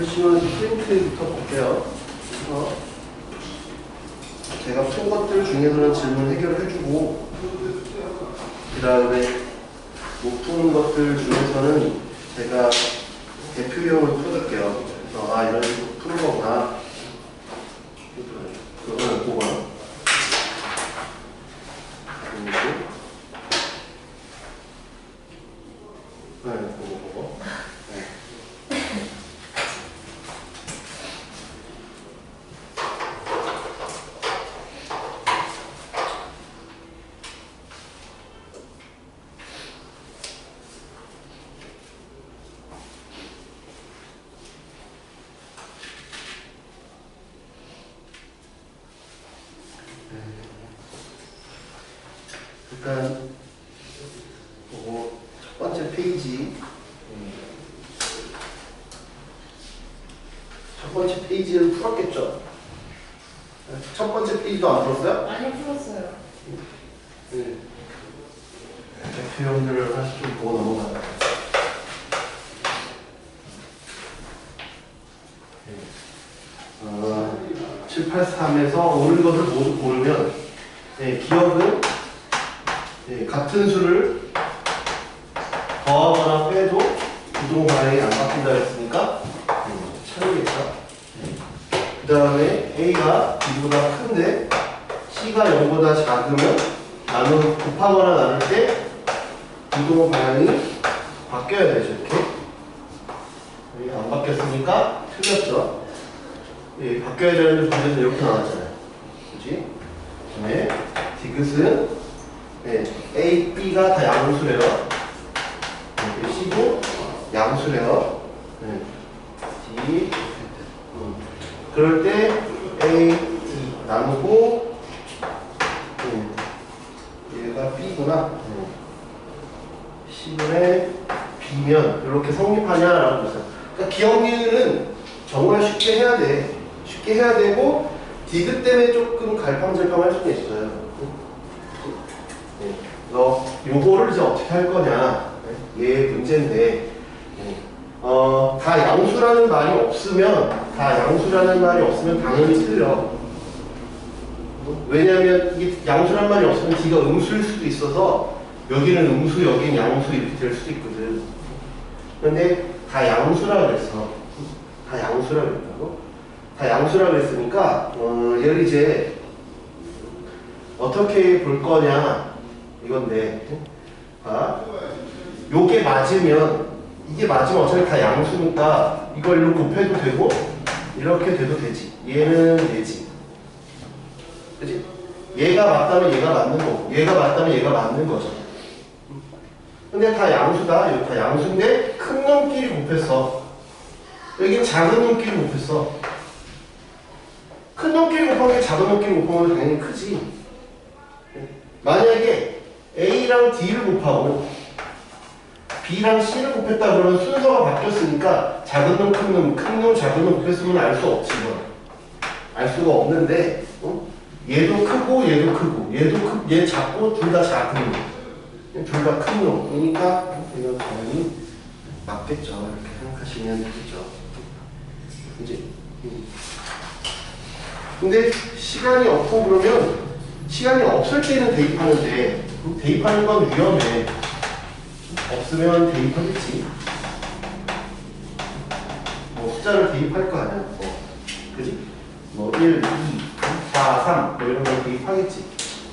보시면 프린트부터 볼게요. 그래서 제가 푼 것들 중에서는 질문 해결을 해주고, 그 다음에 못 푸는 것들 중에서는 제가 대표형을 풀어줄게요. 그래서 이런 식으로 푸는 거구나. 그거는 못 보거나. 네, 보고. 네. 일단 보고 첫 번째 페이지, 첫 번째 페이지를 풀었겠죠? 첫 번째 페이지도 안 풀었어요? 아니요, 풀었어요. 네. 대표형들을 하나씩 좀 보고 넘어가요. 783에서 옳은 것을 모두 고르면, 기억은 같은 수를 더하거나 빼도 부동 반응이 안 바뀐다 했으니까 차이겠죠. 그 다음에 A가 B보다 큰데 C가 0보다 작으면 곱하거나 나눌 때 부동 방향이 바뀌어야 되죠. 이렇게 안 바뀌었으니까 틀렸죠. 바뀌어야 되는데 문제는 이렇게 나왔잖아요. 그치? 그다음에 디귿은 A, B가 다 양수래요. C도 양수래요. D. 그럴 때 A, D 나누고 얘가 B구나. C분의 B면 이렇게 성립하냐라고 보세요. 그러니까 기억리는 정말 쉽게 해야 돼. 쉽게 해야 되고 디귿 때문에 조금 갈팡질팡할 수도 있어요. 요거를 이제 어떻게 할 거냐, 얘 문제인데, 다 양수라는 말이 없으면 당연히 틀려. 왜냐하면 이게 양수라는 말이 없으면 D가 음수일 수도 있어서 여기는 음수, 여기는 양수 이렇게 될 수도 있거든. 근데 다 양수라 그랬어. 다 양수라 그랬다고? 다 양수라 그랬으니까 얘를 이제 어떻게 볼 거냐 이건데, 요게 맞으면, 이게 맞으면 어차피 다 양수니까 이걸로 곱해도 되고 이렇게 돼도 되지. 얘는 얘지. 그치? 얘가 맞다면 얘가 맞는 거고, 얘가 맞다면 얘가 맞는 거죠. 근데 다 양수다. 여기 다 양수인데 큰 놈끼리 곱했어. 여긴 작은 놈끼리 곱했어. 큰 놈끼리 곱한 게 작은 놈끼리 곱한 건 당연히 크지. 만약에 A랑 D를 곱하고 B랑 C를 곱했다 그러면 순서가 바뀌었으니까 작은 놈, 큰 놈, 큰 놈, 작은 놈 곱했으면 알 수 없지. 알 수가 없는데, 얘도 크고 얘도 크고 얘 작고 둘 다 작은 놈, 둘 다 큰 놈. 그러니까 이건 당연히 맞겠죠. 이렇게 생각하시면 되겠죠. 그지? 근데 시간이 없고 그러면 시간이 없을 때는 대입하는데, 대입하는 건 위험해. 없으면 대입하겠지. 숫자를 대입할 거 아니야. 그지? 1, 2, 4, 3 이런 걸 대입하겠지.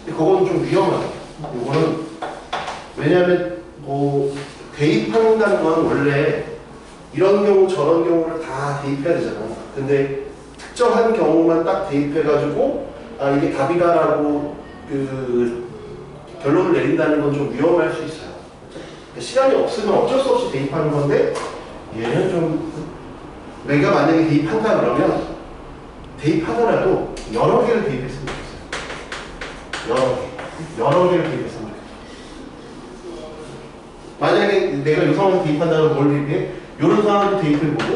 근데 그건 좀 위험하다. 이거는 왜냐하면 대입한다는 건 원래 이런 경우 저런 경우를 다 대입해야 되잖아. 근데 특정한 경우만 딱 대입해가지고 이게 답이다라고 결론을 내린다는 건 좀 위험할 수 있어요. 시간이 없으면 어쩔 수 없이 대입하는 건데, 얘는 좀 내가 만약에 대입한다 그러면 대입하더라도 여러 개를 대입했으면 좋겠어요. 여러 개를 대입했으면 좋겠어요. 만약에 내가 이 상황에서 대입한다면 뭘 대입해? 이런 상황도 대입해보고,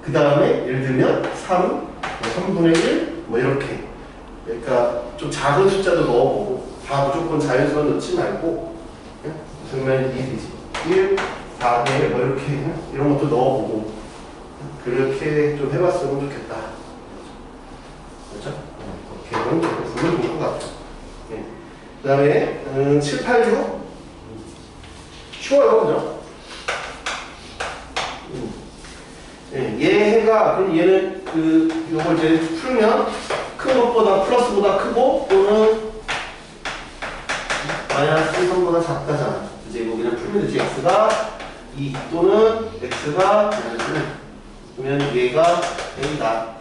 그 다음에 예를 들면 3분의 1 이렇게, 그러니까 좀 작은 숫자도 넣어보고, 다 무조건 자연수만 넣지 말고, 무슨 말인지 이해되지? 1, 4, 1 이렇게 이런 것도 넣어보고, 그렇게 좀 해봤으면 좋겠다. 그렇죠? 이렇게는 해봤으면 좋을 것 같아요. 네. 그 다음에 7, 8, 6 쉬워요, 그죠? 네. 얘가 그럼 얘는 요걸 이제 풀면 큰 것보다 플러스보다 크고 또는 마이너스 1번보다 작다잖아. 이제 이거 그냥 풀면 되지. x가 2 또는 x가 마이너스 1. 그러면 얘가 a다.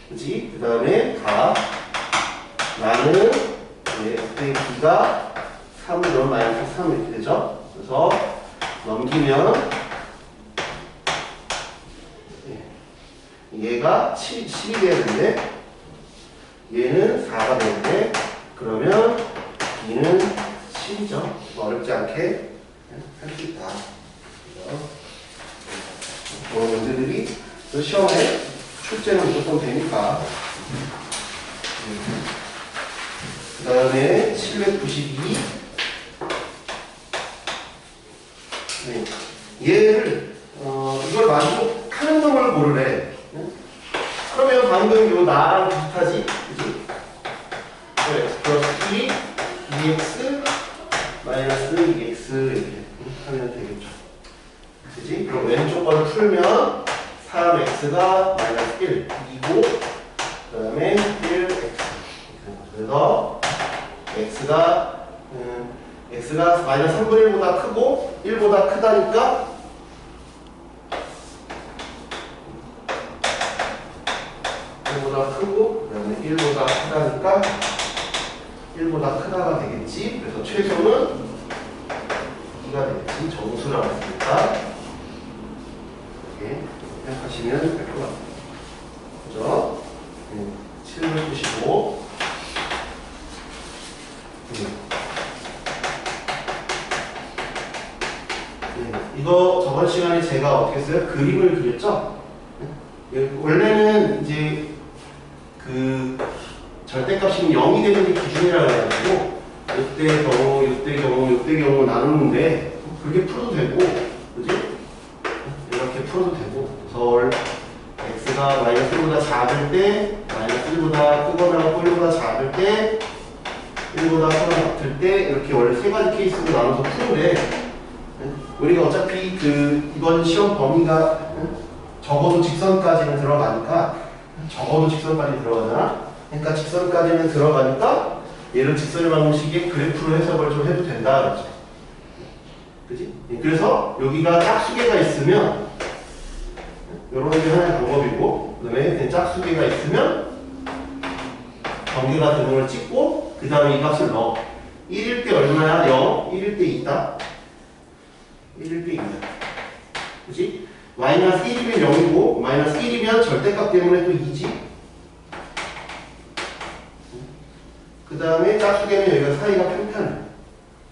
그치? 그 다음에 다 나는 b가 3 그럼 마이너스 3 이렇게 되죠. 그래서 넘기면 얘가 10이 돼야 되는데 얘는 4가 되는데 그러면 b는 10이죠. 어렵지 않게 할 수 있다. 그런 문제들이 시험에 출제는 무조건 되니까. 그 다음에 792 네. 얘를 이걸 만족하는 놈을 고르래. 그러면 방금 요 나랑 비슷하지? 그치? x 플러스 2 2x 마이너스 2x 이렇게 하면 되겠죠. 그치? 그럼 왼쪽 걸 풀면 3x가 마이너스 1 2고 그 다음에 1x 그래서 x가 마이너스 3분의 1보다 크고 1보다 크다니까 보다 크고 그다음에 1보다 크다니까 1보다 크다가 되겠지. 그래서 최소는 2가 되겠지. 정수라고 했으니까 이렇게 생각하시면 될 것 같아요. 그죠? 795 이거 저번 시간에 제가 어떻게 했어요? 그림을 그렸죠? 원래는 이제 절대값이 0이 되는 게 기준이라고 해가지고 이때 경우, 이때 경우, 이때 경우 나누는데 그렇게 풀어도 되고, 그지? 이렇게 풀어도 되고. 그래서 x가 마이너스 1보다 작을 때, 마이너스 1보다 크거나 1보다 작을 때, 1보다 크거나 같을 때 이렇게 원래 세 가지 케이스로 나눠서 푸는데 우리가 어차피 이번 시험 범위가 적어도 직선까지는 들어가니까 적어도 직선까지 들어가잖아. 그러니까 직선까지는 들어가니까 얘를 직선의 방식의 그래프로 해석을 좀 해도 된다 그러죠. 그지? 그래서 여기가 짝수개가 있으면 이런 게 하나의 방법이고 그 다음에 짝수개가 있으면 경계가 되는 걸 찍고 그 다음에 이 값을 넣어. 1일 때 얼마야? 0. 1일 때 있다. 1일 때 있다. 그지? 마이너스 1이면 0이고 마이너스 1이면 절대값 때문에 또 2지. 그 다음에 짝수개는 여기가 사이가 평평해.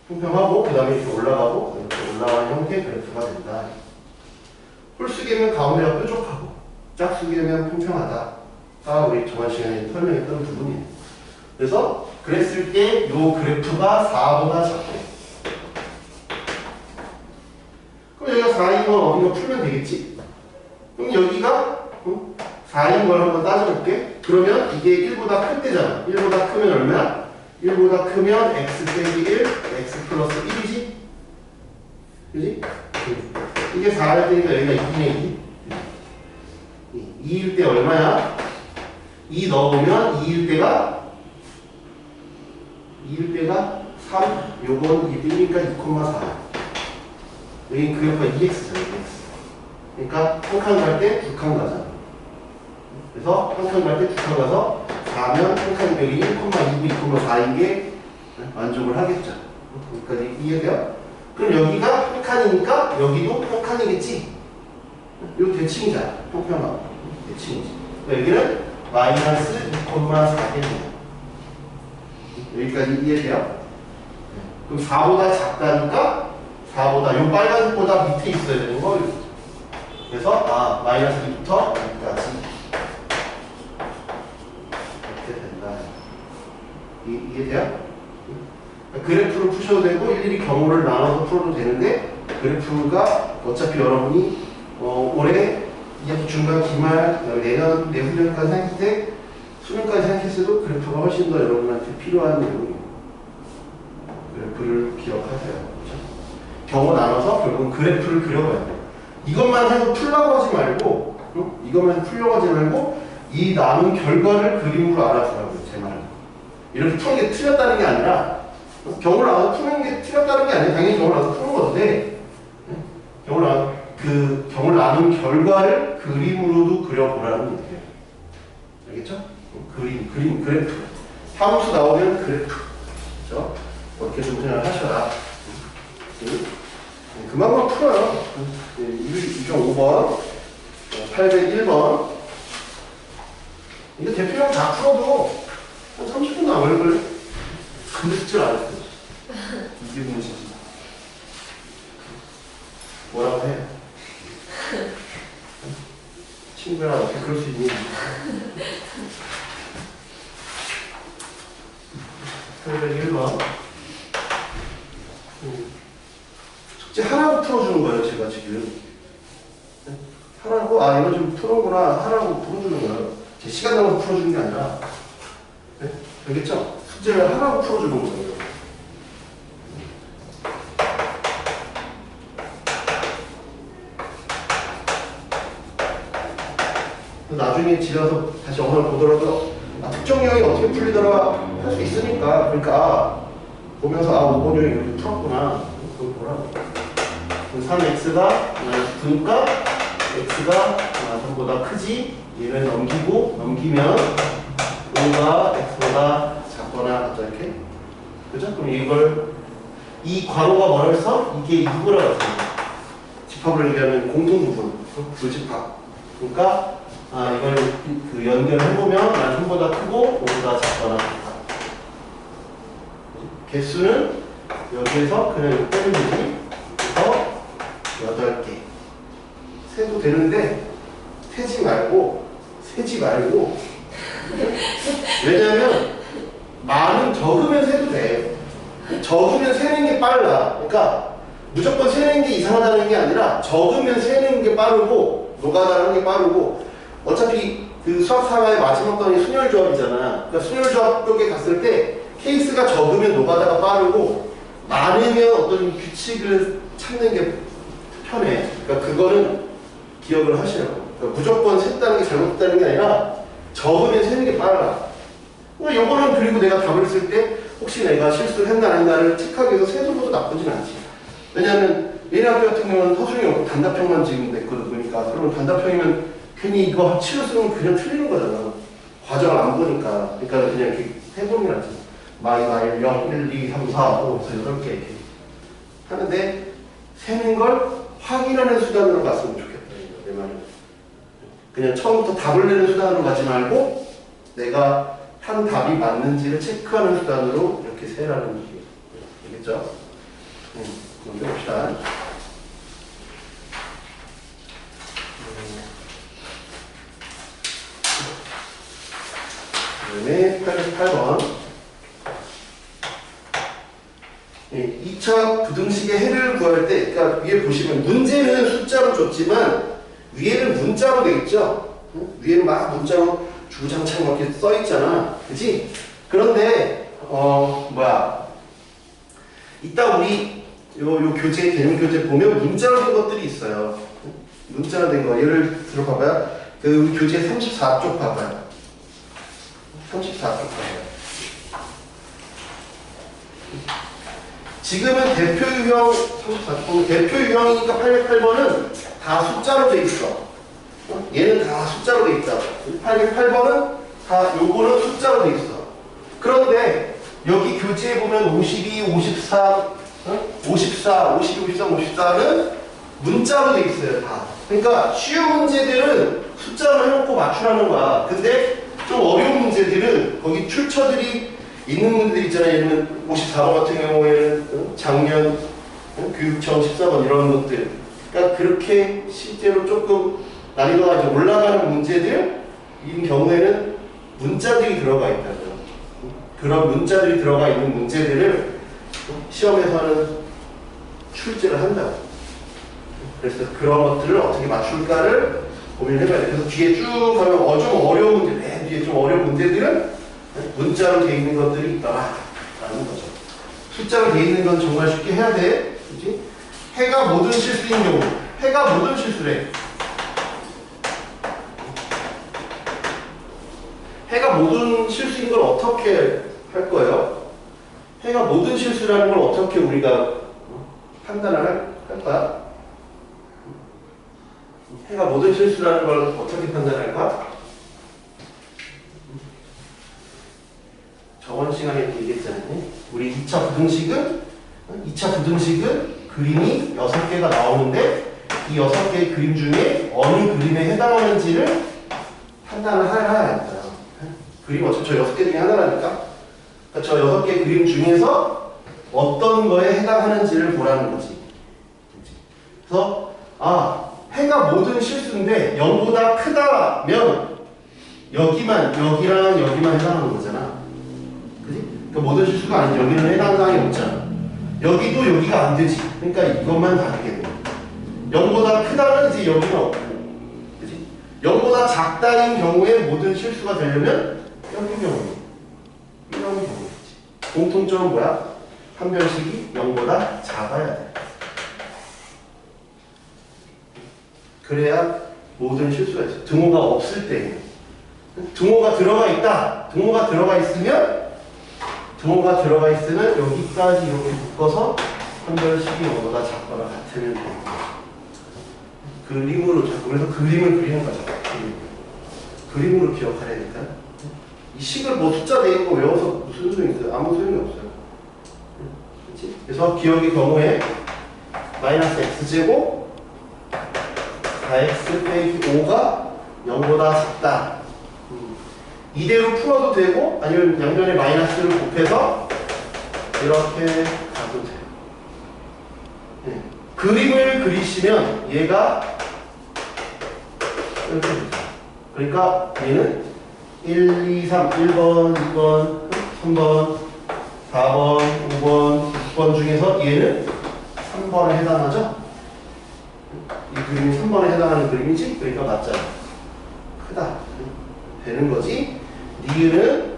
평평하고 그 다음에 이렇게 올라가고 이렇게 올라가는 형태의 그래프가 된다. 홀수개면 가운데가 뾰족하고 짝수개면 평평하다. 우리 저번 시간에 설명했던 부분이에요. 그래서 그랬을 때 이 그래프가 4보다 작대. 그럼 여기가 4인 건 어딘가 풀면 되겠지? 그럼 여기가 4인 걸 한번 따져볼게. 그러면 이게 1보다 클 때잖아. 1보다 크면 얼마야? 1보다 크면 x 빼기 1, x 플러스 1이지? 그지? 이게 4일 때니까 여기가 2분의 2. 2일 때 얼마야? 2 넣어보면 2일 때가 3, 요건 2이니까 2,4. 여기 그래프가 2x잖아, 2x. 그러니까 한 칸 갈 때 두 칸 가잖아. 그래서 한 칸 갈 때 두 칸 가서 4면 한 칸 여기 1,29, 2,4인 게 만족을 하겠죠. 여기까지 이해돼요? 그럼 여기가 한 칸이니까 여기도 한 칸이겠지? 요 대칭이잖아. 평평하고. 대칭이지. 여기는 마이너스 2,4겠네요. 여기까지 이해돼요? 그럼 4보다 작다니까 4보다 요 빨간색보다 밑에 있어야 되는 거예요. 그래서 마이너스 2부터 여기까지 이렇게 된다. 이해돼요? 그래프를 푸셔도 되고 일일이 경우를 나눠서 풀어도 되는데 그래프가 어차피 여러분이 올해 2학기 중간 기말, 내년 내후년까지 생각했을 때 수능까지 생각했을 때도 그래프가 훨씬 더 여러분한테 필요한 내용이에요. 그래프를 기억하세요. 그렇죠? 경우 나눠서 결국은 그래프를 그려봐야 돼요. 이것만 해서 풀라고 하지 말고, 이것만 풀려고 하지 말고 이 남은 결과를 그림으로 알아주라고요. 제 말은. 이렇게 푸는 게 틀렸다는 게 아니라, 경우를 나눠서 푸는 게 틀렸다는 게 아니라 당연히 경우를 나눠서 푸는 건데, 경우를 나눈 결과를 그림으로도 그려보라는 얘기예요. 알겠죠? 그래프. 함수 나오면 그래프. 그렇죠? 그렇게 좀 생각하셔라. 금방금방 풀어요. 2.5번, 801번. 이거 대표형 다 풀어도 한 30분도 안 걸릴걸요? 근데 숙제를 안 했어요. 이게 문제지. 뭐라고 해? 친구랑 어떻게 그럴 수 있니? 801번. 숙제 하나로 풀어주는 거예요, 제가 지금. 하라고, 이거 좀 푸는구나. 하라고 풀어주는 거예요. 제 시간 나서 풀어주는 게 아니라. 네? 알겠죠? 숙제를 하라고 풀어주는 거예요. 나중에 집에 와서 다시 영상을 보더라도 특정 유형이 어떻게 풀리더라 할 수 있으니까 그러니까 보면서 5번 유형이 이렇게 풀었구나 그걸 보라고 3x가 분값 x가 3보다 크지 얘를 넘기면 5가 x보다 작거나 같다 이렇게 그죠? 그럼 이걸 이 괄호가 뭐라서 이게 2구라고 했습니다. 집합을 얘기하면 공통부분 불집합 그러니까 이걸 연결해보면 3보다 크고 5보다 작거나 같다. 개수는 여기에서 그냥 빼면 되지. 그래서 8개. 세도 되는데 세지 말고 왜냐하면 많은 적으면 세도 돼. 적으면 세는 게 빨라. 그러니까 무조건 세는 게 이상하다는 게 아니라 적으면 세는 게 빠르고 노가다라는 게 빠르고 어차피 그 수학 사과의 마지막 단위 순열조합이잖아. 그러니까 순열조합 쪽에 갔을 때 케이스가 적으면 노가다가 빠르고 많으면 어떤 규칙을 찾는 게 편해. 그러니까 그거는 기억을 하시라고. 그러니까 무조건 셌다는 게 잘못됐다는 게 아니라 적으면 세는 게 빨라. 그러니까 요거는 그리고 내가 답을 쓸 때 혹시 내가 실수를 했나 안 했나를 체크하기 위해서 세는 것도 나쁘진 않지. 왜냐하면 얘네 학교 같은 경우는 서술이 없고 단답형만 지금 냈거든 보니까. 그러면 단답형이면 괜히 이거 치료 쓰면 그냥 틀리는 거잖아. 과정을 안 보니까. 그러니까 그냥 이렇게 해보는 게 낫지. 마이 0, 1, 2, 3, 4, 5, 6, 8개 이렇게 하는데 세는 걸 확인하는 수단으로 갔으면 좋겠다. 내 말은. 그냥 처음부터 답을 내는 수단으로 가지 말고 내가 한 답이 맞는지를 체크하는 수단으로 이렇게 세라는 얘기예요. 알겠죠? 먼저 봅시다. 그 다음에 88번 2차 부등식의 해를 구할 때 그러니까 위에 보시면 문제는 숫자로 줬지만 위에는 문자로 돼 있죠. 위에는 막 문자로 주구장창 이렇게 써 있잖아. 그치? 그런데 이따 우리 요 교재 개념 교재 보면 문자로 된 것들이 있어요. 문자로 된 거 예를 들어 봐봐요. 그 교재 34쪽 봐봐요. 34쪽 봐봐요. 지금은 대표 유형 34쪽 대표 유형이니까 808번은 다 숫자로 돼 있어. 얘는 다 숫자로 돼 있다. 808번은 다 요거는 숫자로 돼 있어. 그런데 여기 교재에 보면 52, 53, 54, 52, 53, 54는 문자로 돼 있어요. 다. 그러니까 쉬운 문제들은 숫자로 해놓고 맞추라는 거야. 근데 좀 어려운 문제들은 거기 출처들이 있는 문제들 있잖아요. 예를 들면 54번 같은 경우에는 작년 교육청 14번 이런 것들. 그러니까 그렇게 실제로 조금 난이도가 이제 올라가는 문제들인 경우에는 문자들이 들어가 있다고요. 그런 문자들이 들어가 있는 문제들을 시험에서는 출제를 한다고. 그래서 그런 것들을 어떻게 맞출까를 고민을 해봐야 돼. 그래서 뒤에 쭉 가면 좀 어려운 문제, 맨 뒤에 좀 어려운 문제들은 문자로 돼 있는 것들이 있더라라는 거죠. 숫자로 돼 있는 건 정말 쉽게 해야 돼. 그치? 해가 모든 실수인 경우, 해가 모든 실수래. 해가 모든 실수인 걸 어떻게 할 거예요? 해가 모든 실수라는 걸 어떻게 우리가 판단을 할까? 해가 모든 실수라는 걸 어떻게 판단할까? 저번 시간에 얘기했잖아요. 우리 2차 부등식은 그림이 6개가 나오는데 이 6개의 그림 중에 어느 그림에 해당하는지를 판단을 해야 합니다. 그림 어차피 저 6개 중에 하나라니까. 그러니까 저 6개 그림 중에서 어떤 거에 해당하는지를 보라는 거지. 그래서 해가 모든 실수인데 0보다 크다면 여기랑 여기만 해당하는 거잖아. 그지? 그러니까 모든 실수가 아니지. 여기는 해당 사항이 없잖아. 여기도 여기가 안 되지. 그러니까 이것만 다르겠네. 0보다 크다는 이제 여기는 없고, 그지? 0보다 작다인 경우에 모든 실수가 되려면 여기 경우, 이런 경우겠지. 공통점은 뭐야? 판별식이 0보다 작아야 돼. 그래야 모든 실수가 있어. 등호가 없을 때. 등호가 들어가 있다. 등호가 들어가 있으면 여기까지 이렇게 묶어서 판별식이 0보다 작거나 같으면 돼. 그림으로 자꾸 그래서 그림을 그리는 거죠. 그림으로 기억하려니까. 이 식을 뭐 숫자 내는 거 외워서 무슨 소용이 있어요? 아무 소용이 없어요. 그렇지? 그래서 기억의 경우에 마이너스 x제곱 4x 빼기 5가 0보다 작다. 이대로 풀어도 되고 아니면 양변에 마이너스를 곱해서 이렇게 가도 돼요. 네. 그림을 그리시면 얘가 이렇게 되죠. 그러니까 얘는 1, 2, 3, 1번, 2번, 3번, 4번, 5번, 6번 중에서 얘는 3번에 해당하죠? 이 그림이 3번에 해당하는 그림이지? 그러니까 맞잖아. 크다. 되는 거지. 니은은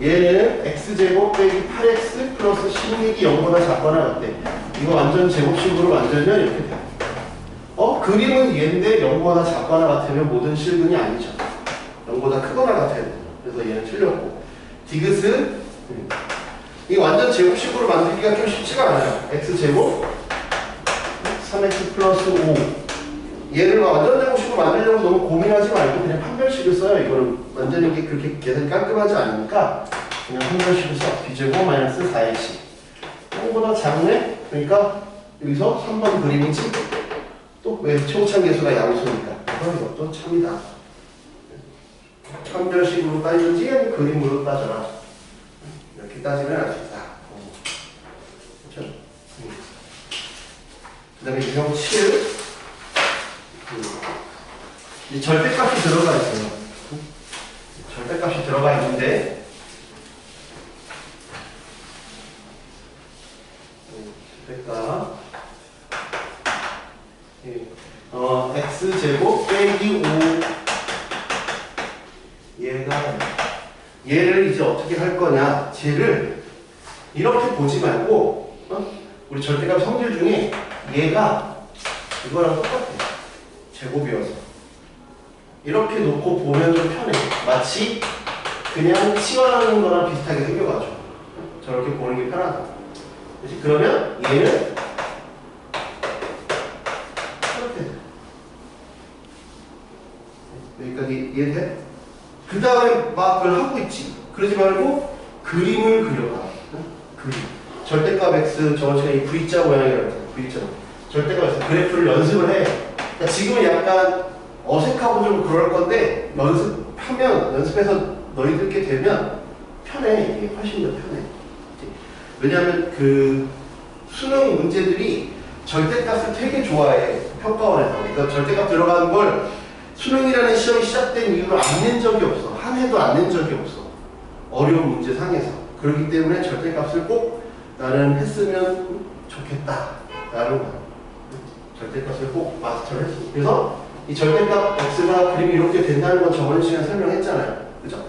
얘는 x제곱 빼기 8x 플러스 16이 0보다 작거나 같대. 이거 완전 제곱식으로 만들면 이렇게 돼. 그림은 얘인데 0보다 작거나 같으면 모든 실근이 아니죠. 0보다 크거나 같아야 돼. 그래서 얘는 틀렸고. 디귿은 이거 완전 제곱식으로 만들기가 좀 쉽지가 않아요. x제곱 3x 플러스 5 얘를 완전 제곱식으로 만들려고 너무 고민하지 말고 그냥 판별식을 써요. 이거는 완전히 이게 그렇게 계산이 깔끔하지 않으니까 그냥 판별식을 써. b제곱 마이너스 4ac 0보다 작네? 그러니까 여기서 3번 그림이지? 또 왜 최고참 계수가 양수니까 이것도 참이다. 판별식으로 따지든지 아니면 그림으로 따져라. 이렇게 따지면 알 수 있다. 그렇죠? 그 다음에 유형 7 이 절대값이 들어가 있어요. 절대값이 들어가 있는데 절대값 x제곱 빼기 5 얘를 이제 어떻게 할 거냐. 쟤를 이렇게 보지 말고 우리 절대값 성질 중에 얘가 이거랑 똑같아. 제곱이어서 이렇게 놓고 보면 좀 편해. 마치 그냥 치환하는 거랑 비슷하게 생겨가지고 저렇게 보는 게 편하다. 그렇지? 그러면 얘는 이렇게 돼. 여기까지 이해돼? 그 다음에 막 그걸 하고 있지. 그러지 말고 그림을 그려봐. 그림. 절대값 x 저번 시간에 이 V자 모양이라고 했잖아. V자. 절대값 x 그래프를 연습을 해. 그러니까 지금은 약간 어색하고 좀 그럴 건데 연습해서 너희들께 되면 편해. 이게 훨씬 더 편해. 왜냐하면 그 수능 문제들이 절대값을 되게 좋아해. 평가원에서. 그러니까 절대값 들어가는 걸 수능이라는 시험이 시작된 이후로 안 낸 적이 없어. 한 해도 안 낸 적이 없어. 어려운 문제상에서. 그렇기 때문에 절대값을 꼭 나는 했으면 좋겠다. 라는 거야. 절대값을 꼭 마스터를 했어. 그래서 이 절대값 x가 그림이 이렇게 된다는 건 저번 시간에 설명했잖아요. 그죠?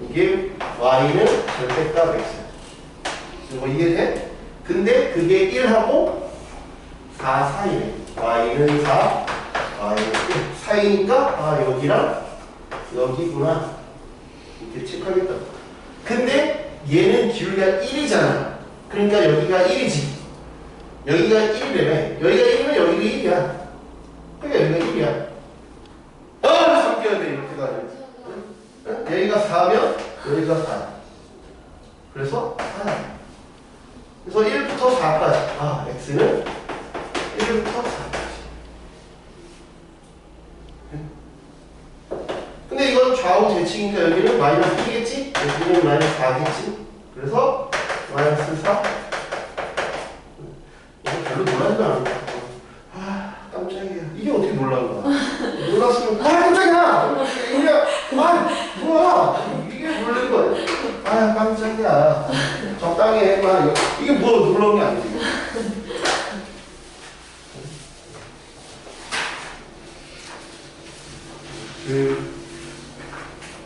이게 y는 절대값 x. 이거 이해돼? 근데 그게 1하고 4 사이네. y는 4, y는 1 사이니까 아 여기랑 여기구나 이렇게 체크하겠다. 근데 얘는 기울기가 1이잖아. 그러니까 여기가 1이지. 여기가 1이라며. 여기가 1이면 여기도 1이야. 그러니까 여기가 1이야. 아! 섞여야 돼 이렇게 가지고. 여기가 4면 여기가 4. 그래서 4. 그래서 1부터 4까지. 아, x는 1부터 4까지. 근데 이건 좌우 대칭이니까 여기는 마이너스 1겠지? 여기는 마이너스 4겠지? 그래서 마이너스 4. 이거 별로 놀라지도 않아. 아, 깜짝이야. 이게 어떻게 놀란 거야? 놀랐으면, 아, 깜짝이야! 그냥, 아, 뭐야! 이게 놀란 거야. 아, 깜짝이야. 적당히 해. 막, 이게 뭐 놀란 게 아니지.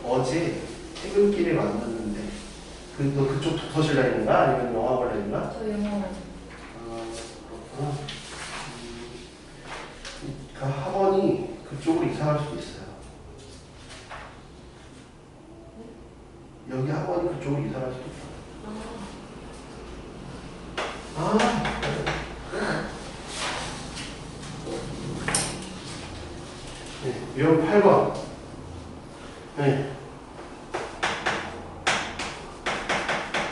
어제 퇴근길에 만났는데, 너 그쪽 독서실 다니는가? 아니면 영화관 다니는가? 저 영어. 아, 그렇구나. 그 학원이 그쪽으로 이사할 수도 있어요. 여기 학원이 그쪽으로 이사할 수도 있어요. 아, 네, 유형 8번. 네.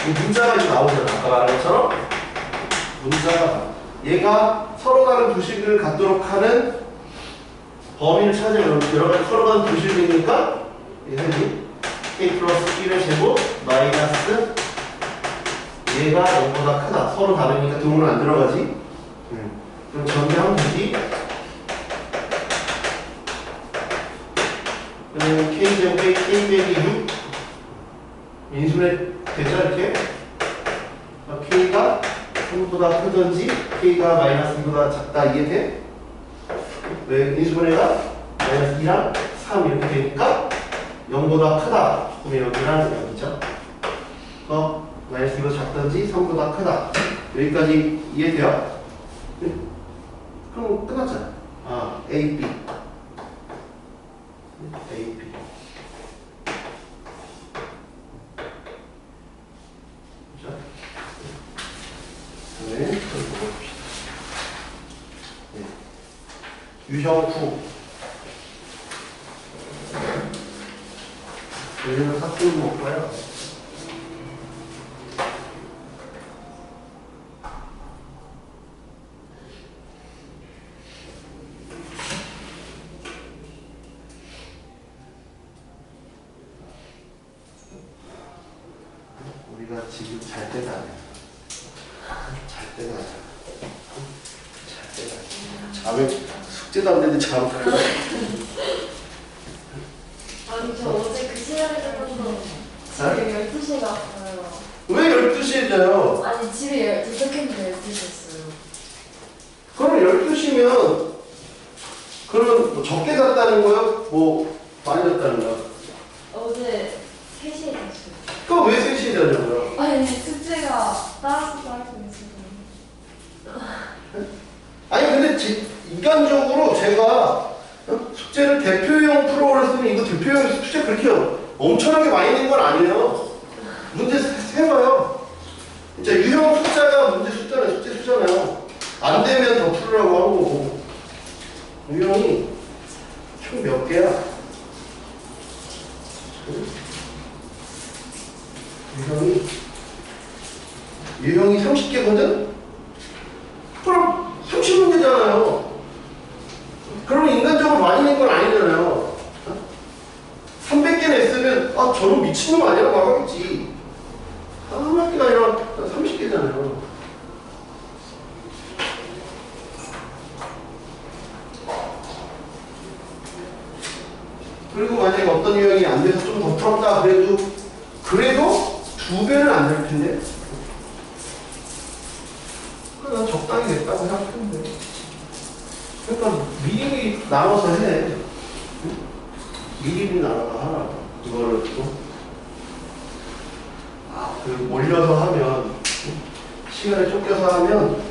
이 문자가 이제 나오잖아. 아까 말한 것처럼 문자가 얘가 서로 다른 부식을 갖도록 하는 범위를 찾으면 여러 가지 서로 다른 부식이니까 얘는 k 플러스 1의 제곱 마이너스 얘가 0보다 크다. 서로 다르니까 등호는 안 들어가지. 그럼 전량 부기 k 제곱에 k 빼기 6 인수분해 되죠 이렇게? k가 3보다 크든지 k가 마이너스 2보다 작다 이해돼? 왜 인수분해가 마이너스 2랑 3 이렇게 되니까 0보다 크다. 그러면 여기랑 여기죠. 마이너스 2보다 작든지 3보다 크다. 여기까지 이해돼요? 네? 그럼 끝났잖아. 아, A, B. A, B. 그죠? 네, 그럼 봅시다. 네. 유형 9. 얘는 삭제는 먹고요. 우리가 지금 잘 때가 아니야. 잘 때가 아니야. 잘 때가 아니야. 잠에 숙제도 안 되는데 잠을 아니 저 어제 그 시간에 들어서 집에 12시에 갔어요. 왜 12시에 자요? 아니 집에 도착했는데 12시였어요. 그럼 12시면 그러면 뭐 적게 잤다는 거요? 뭐 많이 잤다는 거야? 어제 3시에 잤어요. 그럼 왜 3시에 자냐고요? 아니 숙제가 따라서 할수 있어서. 아니 근데 인간적으로 제가 숙제를 대표용 프로그램을 쓰면 이거 대표용 숙제 그렇게 엄청나게 많이 낸 건 아니에요. 문제 세봐요. 진짜 유형 숫자가 문제 숫자는 숙제 숫자잖아요. 안 되면 더 풀으라고 하는 거고. 유형이 총 몇 개야? 유형이 30개거든? 그럼 30문제잖아요. 그러면 인간적으로 많이 낸 건 아니잖아요. 300개 냈으면 아 저는 미친놈 아니라고 하겠지. 한 개가 아니라 30개잖아요. 그리고 만약에 어떤 유형이 안 돼서 좀 더 풀었다 그래도 2배는 안 될 텐데. 그래 난 적당히 냈다고 생각했는데. 그러니까 미리 나눠서 해. 미리미리 나눠서 하라고. 이거를 그 올려서 하면 시간에 쫓겨서 하면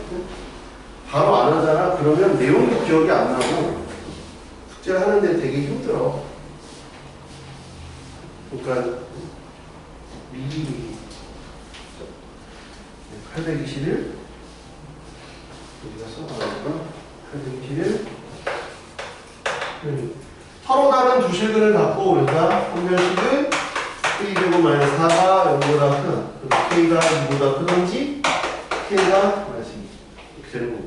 바로 안 하잖아. 그러면 내용도 기억이 안 나고 숙제를 하는데 되게 힘들어. 그러니까 미리미리 821 여기가 써봐야겠다. 821 서로 다른 두 실근을 갖고 우리가 분별식은 K제곱 마이너스 4가 0보다 크다. K가 2보다 크든지 K가 마이너스 2 이렇게 되는 거고.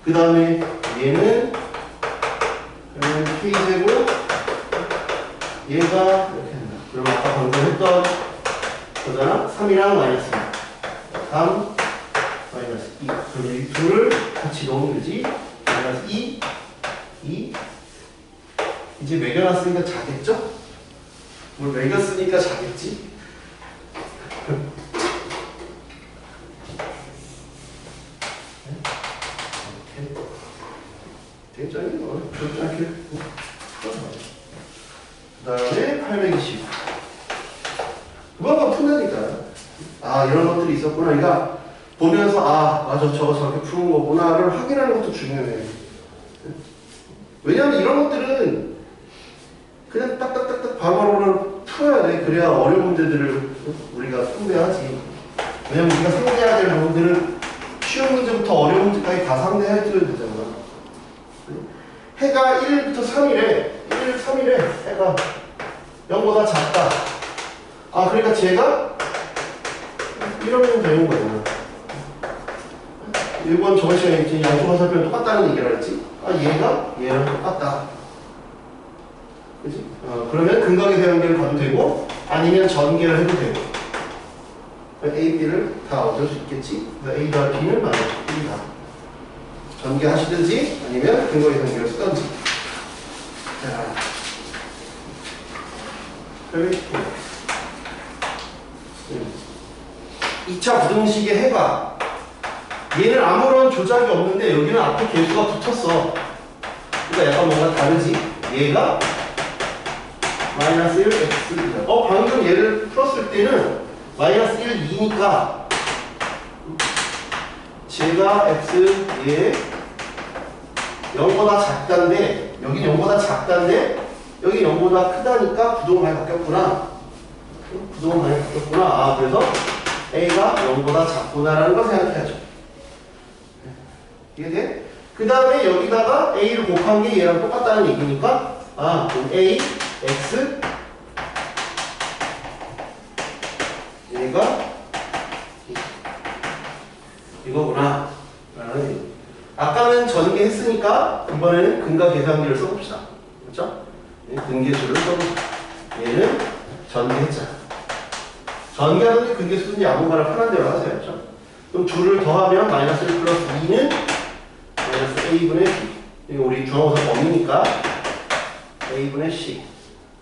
그 다음에 얘는 K제곱 얘가 이렇게 된다. 그럼 아까 방금 했던 거잖아. 3이랑 마이너스 2 3 마이너스 2 그럼 이 둘을 같이 넣으면 되지. 마이너스 2 2 이제 매겨놨으니까 자겠죠? 뭘 매겼으니까 자겠지? 굉장히 그렇지 않게 그 다음에 820 그거만 푼다니까. 아 이런 것들이 있었구나. 그러니까 보면서 아 맞아 저거 저렇게 푸는 거구나를 확인하는 것도 중요해. 왜냐하면 이런 것들은 그냥 딱딱딱딱 바로바로 풀어야 돼. 그래야 어려운 문제들을 우리가 상대하지. 왜냐면 우리가 상대해야 될 부분들은 쉬운 문제부터 어려운 문제까지 다 상대해야 되잖아. 해가 1부터 3일에 1, 3일에 해가 0보다 작다. 아 그러니까 제가 이러면 되는 거야. 이번 저번 시간에 이제 양수화살표는 똑같다는 얘기를 했지. 아 얘가 얘랑 똑같다. 그지? 그러면 근각에 대한 연결을 가도 되고 아니면 전개를 해도 되고 A, B를 다 얻을 수 있겠지. A 더하기 B는 마이너스 B다. 전개하시든지 아니면 근각에 대한 연결을 쓰든지. 자, 2차 부등식의 해가 얘는 아무런 조작이 없는데 여기는 앞에 개수가 붙었어. 그러니까 약간 뭔가 다르지. 얘가 마이너스 1 x 방금 얘를 풀었을 때는 마이너스 1, 2니까 제가 x 얘 0보다 작다인데 여기 0보다 작다인데 여기 0보다 크다니까 부동은 많이 바뀌었구나. 부동은 많이 바뀌었구나. 아 그래서 a가 0보다 작구나라는 걸 생각해야죠. 이해돼? 그 다음에 여기다가 a를 곱한 게 얘랑 똑같다는 얘기니까 아 그럼 a x 얘가 이거구나 라는 얘기. 아까는 전개했으니까 이번에는 근각 계산기를 써봅시다. 그렇죠? 근계수를 써봅시다. 얘는 전개했잖아. 전개하든지 근계수 쓰든지 아무거나 편한 대로 하세요. 그렇죠? 그럼 둘을 더하면 마이너스 1 플러스 2는 마이너스 a분의 b. 이거 우리 중앙고사 범위니까 a분의 c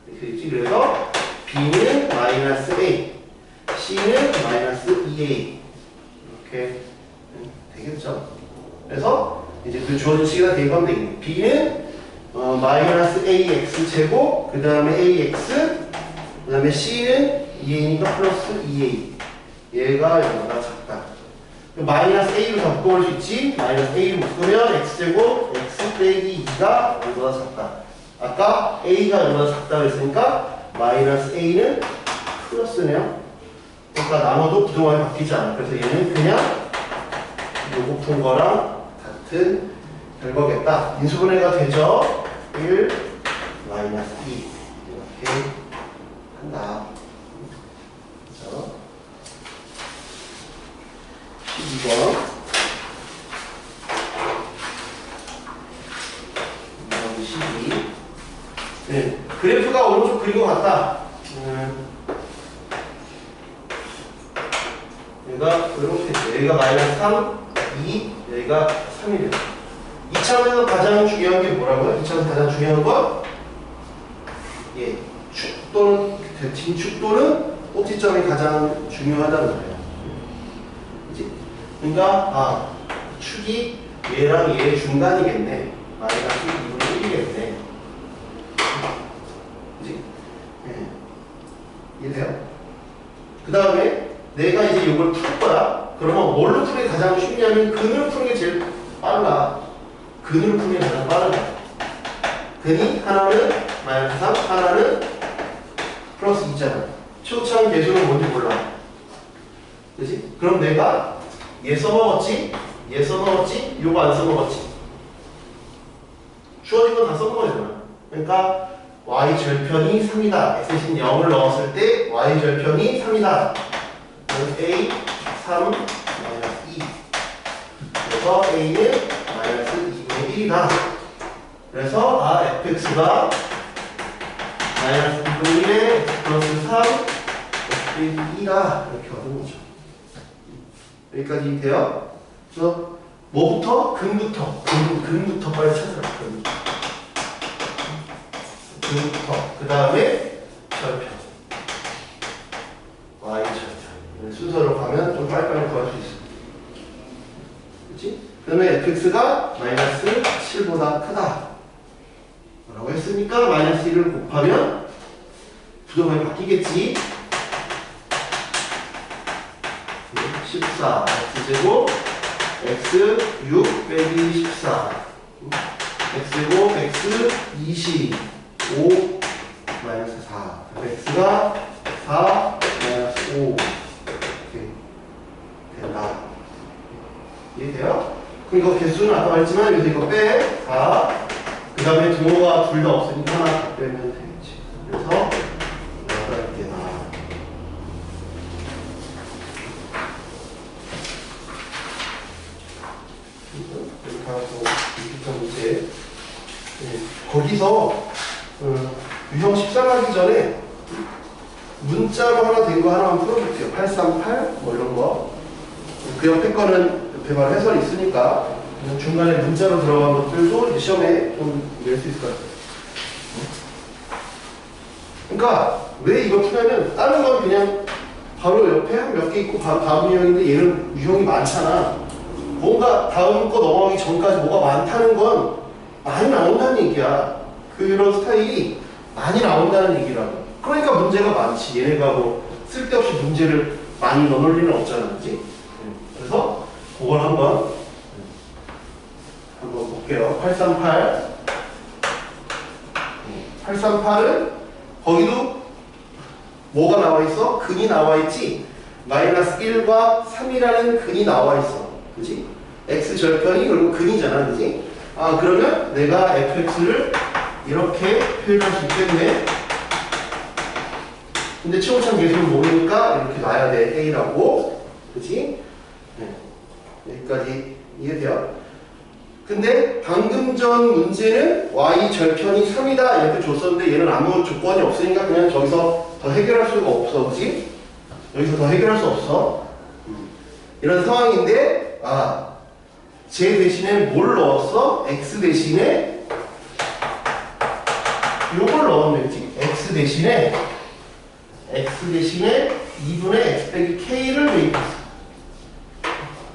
이렇게 되지. 그래서 b는 마이너스 a, c는 마이너스 2a 이렇게 되겠죠. 그래서 이제 그 주어진 시기가 대입하면 되겠네. b는 마이너스 ax 제곱 그 다음에 ax 그 다음에 c는 2a니까 플러스 2a 얘가 여기가 작다. 마이너스 a로 다 묶어볼 수 있지. 마이너스 a로 묶으면 x제곱 x 빼기 2가 0보다 작다. 아까 a가 0보다 작다고 했으니까 마이너스 a는 플러스네요. 그러니까 나눠도 부동하게 바뀌지 않아. 그래서 얘는 그냥 요거 푼 거랑 같은 결과겠다. 인수분해가 되죠. 1 마이너스 2 이렇게 한다. 그렇죠? 12번 12 네. 그래프가 오른쪽 그린 것 같다. 얘가 이렇게 돼. 얘가 마이너스 3, 2, 얘가 3이래요. 2차원에서 가장 중요한 게 뭐라고요? 2차원에서 가장 중요한 건 예, 축 또는 진축 또는 꼭지점이 가장 중요하다는 거예요. 그치? 그러니까 축이 얘랑 얘의 중간이겠네. 마이너스 2분의 1이겠네. 이해돼요? 그 다음에 내가 이제 이걸 풀 거야. 그러면 뭘로 푸는 게 가장 쉽냐면 근으로 푸는 게 제일 빨라. 근으로 푸는 게 가장 빠르다. 근이 하나는 마이너스 3, 하나는 플러스 2잖아. 최고차항 계수는 뭔지 몰라. 그지? 그럼 내가 얘 써먹었지? 얘 써먹었지? 요거 안 써먹었지? 주어진 건 다 써먹어야 되잖아. 그러니까 y절편이 3이다. x 대신 0을 넣었을 때 y절편이 3이다. a 3 마이너스 2. 그래서 a는 마이너스 2분의 1이다. 그래서 fx가 마이너스 2분의 1에 x 플러스 3 x 2다. 이렇게 얻은 거죠. 여기까지 돼요? 그래서 뭐부터? 근부터 빨리 찾아라. 근부터. 그 다음에 절편. y 절편. 순서로 가면 좀 빨리빨리 구할 수 있어. 그렇지? 그 다음에 fx가 마이너스 7보다 크다. 뭐라고 했으니까 마이너스 1을 곱하면 부정하게 바뀌겠지. 14 x제곱 x 6 빼기 14 x제곱 x 25 마이너스 4 x가 4 마이너스 5 이렇게 된다. 이해돼요? 그럼 이거 개수는 아까 말했지만 여기서 이거 빼 4 그 다음에 등호가 둘 다 없으니까 하나 더 빼면 되겠지. 그래서 8개다. 여기 가서 비슷한 문제. 거기서 유형 13하기 전에 문자로 하나 된 거 하나만 풀어볼게요. 838 뭐 이런 거. 그 옆에 거는 옆에 바로 해설이 있으니까 중간에 문자로 들어간 것들도 시험에 좀 낼 수 있을 것 같아요. 그러니까 왜 이걸 푸냐면 다른 건 그냥 바로 옆에 한 몇 개 있고 바로 다음 유형인데 얘는 유형이 많잖아. 뭔가 다음 거 넘어가기 전까지 뭐가 많다는 건 많이 나온다는 얘기야. 그런 스타일이 많이 나온다는 얘기라고. 그러니까 문제가 많지. 얘네가 뭐 쓸데없이 문제를 많이 넣을 일은 없잖아. 그치? 그래서 그걸 한번 볼게요. 838 838은 거기도 뭐가 나와 있어? 근이 나와 있지? 마이너스 1과 3이라는 근이 나와 있어. 그지? x절편이 그리고 근이잖아. 그지? 그러면 내가 fx를 이렇게 표현할 수 있겠네. 근데 최고참 계수를 모르니까 이렇게 놔야 돼. a라고. 그지? 네. 여기까지 이해돼요? 근데 방금 전 문제는 y절편이 3이다 이렇게 줬었는데 얘는 아무 조건이 없으니까 그냥 저기서 더 해결할 수가 없어. 그지? 여기서 더 해결할 수 없어. 이런 상황인데 제 대신에 뭘 넣었어? x 대신에 요걸 넣으면 되지. x 대신에 2분의 x 빼기 k를 대입했어.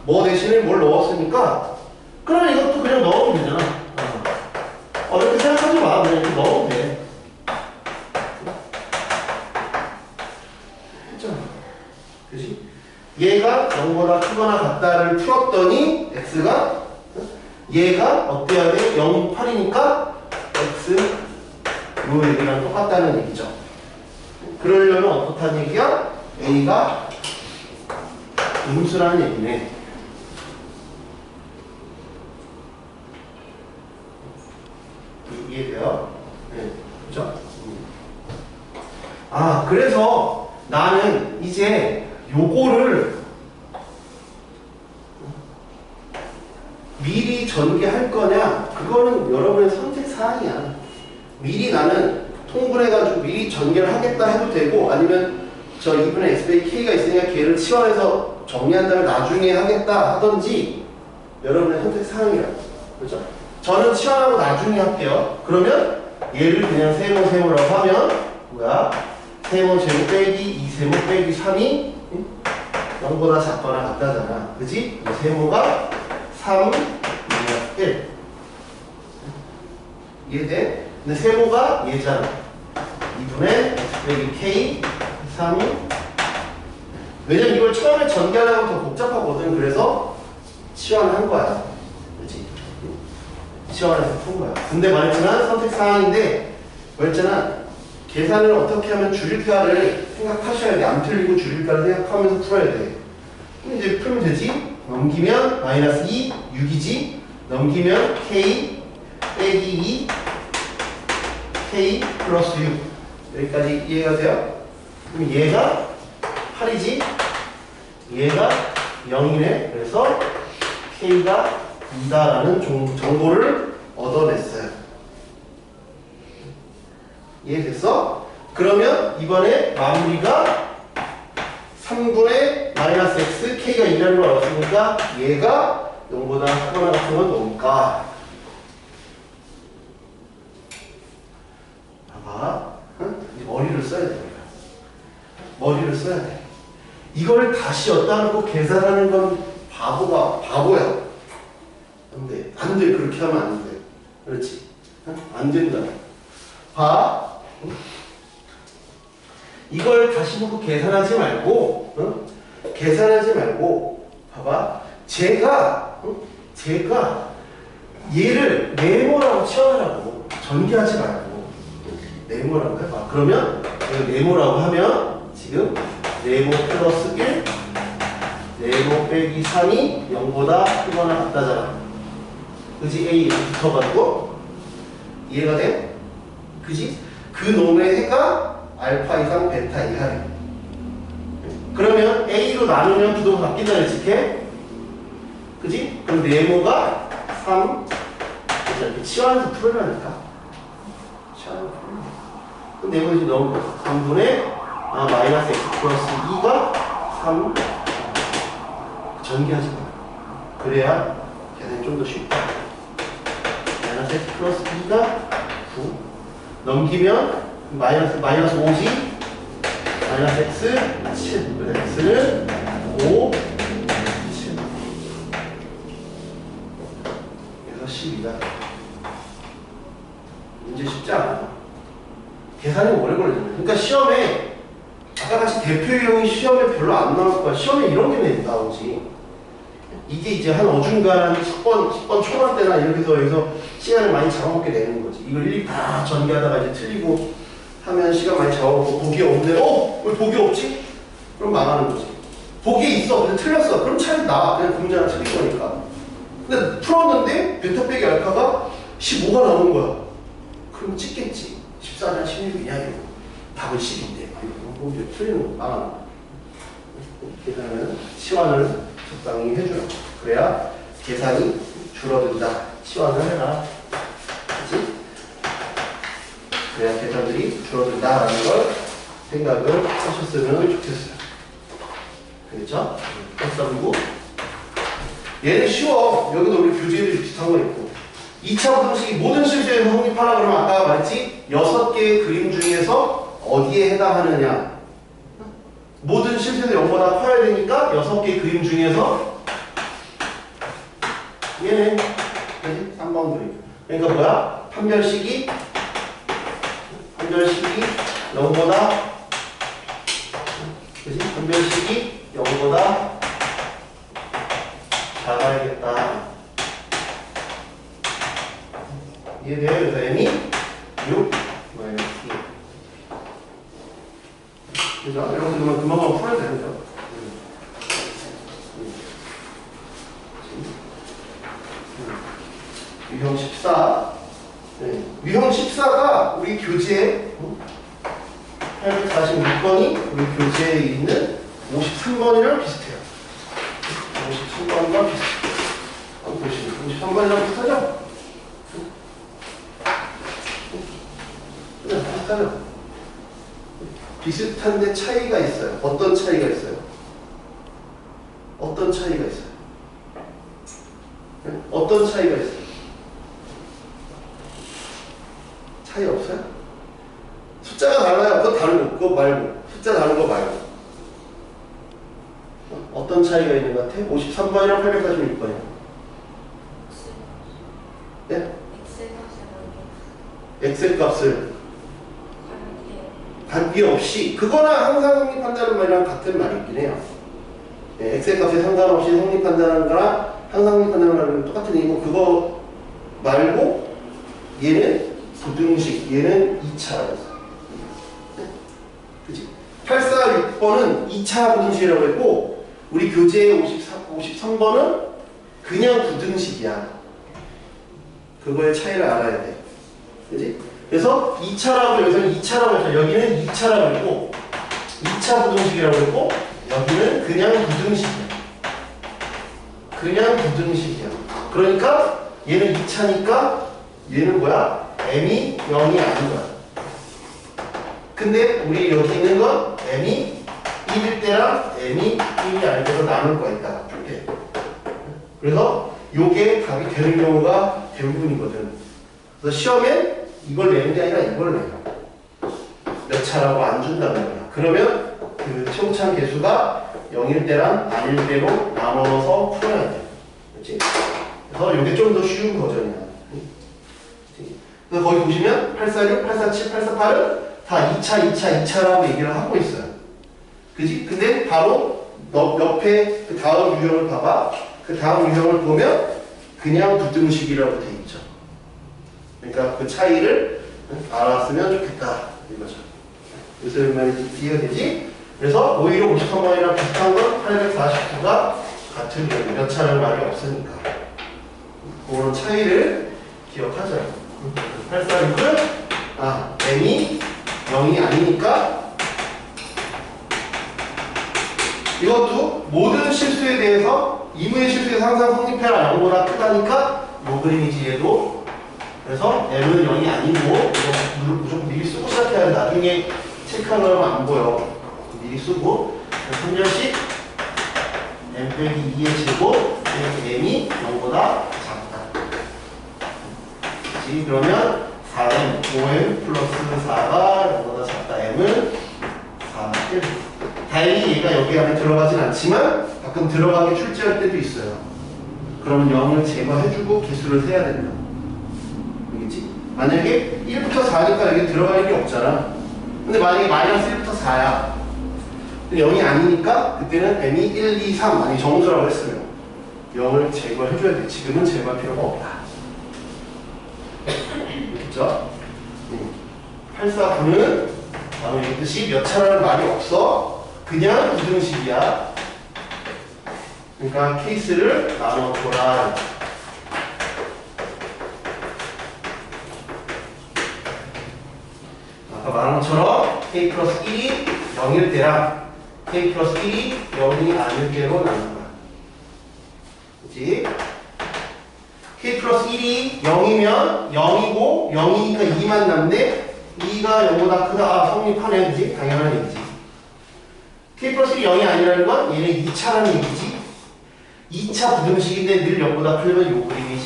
뭐 대신에 뭘 넣었으니까 그럼 이것도 그냥 넣으면 되잖아. 어렵게 생각하지 마. 그냥 이렇게 넣으면 돼. 했잖아. 그지? 얘가 0보다 크거나 같다를 풀었더니 x가 얘가 어때야 돼? 0, 8이니까 x 요 얘기랑 똑같다는 얘기죠. 그러려면 어떻다는 얘기야? a가 음수라는 얘기네. 이해돼요? 네, 그죠? 그래서 나는 이제 요거를 미리 전개할 거냐? 그거는 여러분의 선택 사항이야. 미리 나는 통분해가지고 미리 전개를 하겠다 해도 되고, 아니면 저 2분의 x 빼기 k가 있으니까 걔를 치환해서 정리한 다음에 나중에 하겠다 하던지 여러분의 선택 사항이라. 그죠? 저는 치환하고 나중에 할게요. 그러면 얘를 그냥 세모라고 하면 뭐야? 세모 제곱 빼기 2세모 빼기 3이 0보다 작거나 같다잖아. 그지? 세모가 3, 1. 이해돼? 근데 세모가 얘잖아. 2분의 x 빼기 k 3. 왜냐면 이걸 처음에 전개하려면 더 복잡하거든. 그래서 치환한 거야. 그렇지? 치환해서 푼 거야. 근데 말했지만 선택사항인데 말했잖아. 계산을 어떻게 하면 줄일까를 생각하셔야 돼. 안 틀리고 줄일까를 생각하면서 풀어야 돼. 그럼 이제 풀면 되지? 넘기면 마이너스 2, 6이지? 넘기면 k 빼기 2, k 플러스 6. 여기까지 이해가 돼요? 그럼 얘가 8이지? 얘가 0이네. 그래서 k가 2다라는 정보를 얻어냈어요. 이해됐어? 그러면 이번에 마무리가 3분의 마이너스 x, k가 2라는 걸 얻었으니까 얘가 0보다 크거나 같은 건 뭘까? 봐봐. 응? 이제 머리를 써야 돼. 머리를 써야 돼. 이걸 다시 엿다 놓고 계산하는 건 바보야. 안 돼. 안 돼. 그렇게 하면 안 돼. 그렇지? 응? 안 된다. 봐. 응? 이걸 다시 보고 계산하지 말고, 응? 계산하지 말고, 봐봐. 제가 얘를 네모라고 치환하라고 전개하지 말고 네모라고 해봐. 그러면 네모라고 하면 지금 네모 플러스 1, 네모 빼기 3이 0보다 크거나 같다잖아. 그지? A 이렇게 붙어가지고 이해가 돼? 그지? 그 놈의 해가 알파 이상 베타 이하래. 그러면 A로 나누면 부동산 바뀐다 그랬지? 그지? 그럼 네모가 3 이렇게 치환해서 풀으라니까. 치환해서 풀으라. 그럼 네모는 지금 넣은 거 3분의 마이너스 x 플러스 2가 3 전개하지 마. 그래야 계산이 좀 더 쉽다. 마이너스 x 플러스 2가 9 넘기면 마이너스 5지 마이너스 x 7 그래서 x는 5 7 그래서 12다. 문제 쉽지 않아. 계산이 오래 걸리잖아요. 그러니까 시험에 아까 같이 대표 유형이 시험에 별로 안 나올 거야. 시험에 이런 게 나오지. 이게 이제 한 어중간한 10번 초반 때나 이렇게 해서 여기서 시간을 많이 잡아먹게 되는 거지. 이걸 일일이 다 전개하다가 이제 틀리고 하면 시간 많이 잡아먹고 보기 없네. 왜 보기 없지? 그럼 망하는 거지. 보기 있어. 근데 틀렸어. 그럼 차라리 나. 그냥 문제가 틀린 거니까. 근데 풀었는데 베타 빼기 알파가 15가 나오는 거야. 그럼 찍겠지. 14냐 16이냐 이거. 답은 10인데. 이거 이제 틀리는 거. 망하는 거. 계산은 치환을 적당히 해주라. 그래야 계산이 줄어든다. 치환을 해라. 그치? 그래야 계산들이 줄어든다라는 걸 생각을 하셨으면 좋겠어요. 그렇죠? 그리고 얘는 쉬워. 여기도 우리 교재들이 비슷한 거 있고 2차 부등식이 모든 실수에서 성립하라 그러면 아까 말했지? 6개의 그림 중에서 어디에 해당하느냐. 모든 실수에서 0보다 커야 되니까 6개의 그림 중에서 얘는 3번 그림. 그러니까 뭐야? 판별식이 0보다 그치? 판별식이 0보다 작아야겠다. 이해돼요? 그래서 m이 6 마이너스 2. 그죠? 여러분들 금방 풀어야 되죠. 유형 14. 네. 유형 14가 우리 교재에 846번이 우리 교재에 있는 53번이랑 비슷해요. 53번과 비슷해요. 한번 보시면 53번이랑 비슷하죠? 네, 비슷하죠? 비슷한데 차이가 있어요. 어떤 차이가 있어요? 어떤 차이가 있어요? 네? 어떤 차이가 있어요? 차이 없어요? 숫자가 달라요. 그거 다른 거, 그거 말고. 숫자 다른 거 말고. 어떤 차이가 있는 것 같아? 53번이랑 846번이요. 네? 엑셀 값을 관계없이 그거나 항상 성립한다는 말이랑 같은 말이 있긴 해요. 네, x의 값에 상관없이 성립한다는 거랑 항상 성립한다는 말은 똑같은 얘기고 그거 말고 얘는 부등식, 얘는 2차라고 했어요. 그치? 846번은 2차 부등식이라고 했고 우리 교재의 53번은 그냥 부등식이야. 그거의 차이를 알아야 돼. 그치? 그래서 2차라고 여기서는 2차라고 했죠. 여기는 2차라고 했고 2차 부등식이라고 했고 여기는 그냥 부등식이야. 그냥 부등식이야. 그러니까 얘는 2차니까 얘는 뭐야? m이 0이 아닌 거야. 근데 우리 여기 있는 건 m이 1일 때랑 m이 1이 아닐 때로 나눌 거야. 이따가 이렇게. 그래서 요게 답이 되는 경우가 대부분이거든. 그래서 시험에 이걸 내는 게 아니라 이걸 내요. 몇 차라고 안 준다는 거야. 그러면 그 최고참 개수가 0일 때랑 아닐 때로 나눠서 풀어야 돼. 그렇지? 그래서 이게 좀 더 쉬운 버전이야. 그래서 거기 보시면 846, 847, 848은 다 2차라고 얘기를 하고 있어요. 그지? 근데 바로 옆에 그 다음 유형을 봐봐. 그 다음 유형을 보면 그냥 부등식이라고 돼 있죠. 그러니까 그 차이를 알았으면 좋겠다. 이거죠. 무슨 말인지 이해가 되지? 그래서 오히려 53번이랑 비슷한 건 849가 같은 경우 몇 차라는 말이 없으니까 그런 차이를 기억하자. 846은 m이 0이 아니니까 이것도 모든 실수에 대해서 이무의 실수에서 항상 성립해라 0보다 크다니까 요 그림이지 얘도. 그래서 m은 0이 아니고 이거 무조건 미리 쓰고 시작해야 돼. 나중에 체크하려면 안 보여. 미리 쓰고 3절씩 m 빼기 2의 제곱 m이 0보다 작다. 그치? 그러면 4m, 5m 플러스 4가 0보다 작다. m은 4, 1. 다행히 얘가 여기 안에 들어가진 않지만 가끔 들어가게 출제할 때도 있어요. 그러면 0을 제거해주고 개수를 세야 된다. 알겠지? 만약에 1부터 4니까 여기 들어갈 일이 없잖아. 근데 만약에 마이너스 1부터 4야. 0이 아니니까 그때는 m이 1, 2, 3 아니 정수라고 했으면 0을 제거해줘야 돼. 지금은 제거할 필요가 없다. 그렇죠? 849는 바로 얘기했듯이 몇 차라는 말이 없어. 그냥 부등식이야. 그러니까 케이스를 나눠줘라. 아까 말한 것처럼 k 플러스 1이 0일 때랑 k 플러스 1이 0이 아닐 때로 나눈 거야. 그치? k 플러스 1이 0이면 0이고 0이니까 2만 남네. 2가 0보다 크다. 성립하네. 그지? 당연한 얘기지. k 플러스 1이 0이 아니라는 건 얘는 2차라는 얘기지. 2차 부등식인데 늘 0보다 크려면 요 그림이지.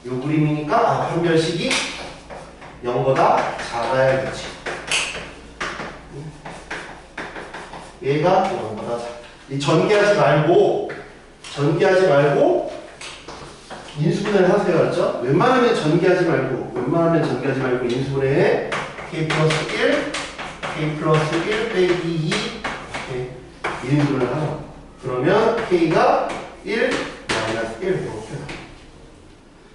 요 그림이니까 판별식이 0보다 작아야겠지. 얘가 0보다 작다. 이 전개하지 말고 인수분해를 하세요. 알았죠? 웬만하면 전개하지 말고 인수분해에 k 플러스 1, k 플러스 1 빼기 2 이렇게 인수분해를 하라. 그러면 k가 1, 마이너스 1 이렇게 나와.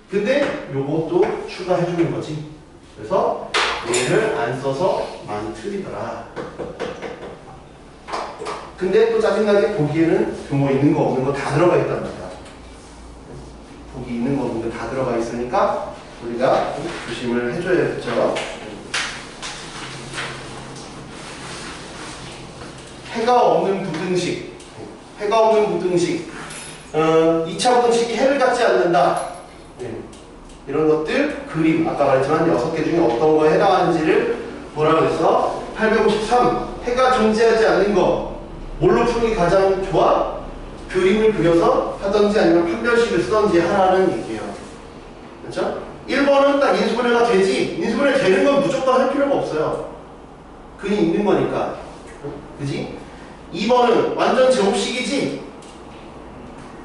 근데 요것도 추가해주는 거지. 그래서 얘를 안 써서 많이 틀리더라. 근데 또 짜증나게 보기에는 규모 있는 거 없는 거 다 들어가 있단 말이야. 보기 있는 거 없는 거 다 들어가 있으니까 우리가 조심을 해줘야겠죠. 해가 없는 부등식. 2차 부등식이 해를 갖지 않는다. 이런 것들 그림 아까 말했지만 6개 중에 어떤 거에 해당하는지를 뭐라고 했어? 853 해가 존재하지 않는 거 뭘로 푸는 게 가장 좋아? 그림을 그려서 하든지 아니면 판별식을 쓰든지 하라는 얘기예요. 그렇죠? 1번은 딱 인수분해가 되지. 인수분해 되는 건 무조건 할 필요가 없어요. 그림 있는 거니까. 그지? 2번은 완전 제곱식이지.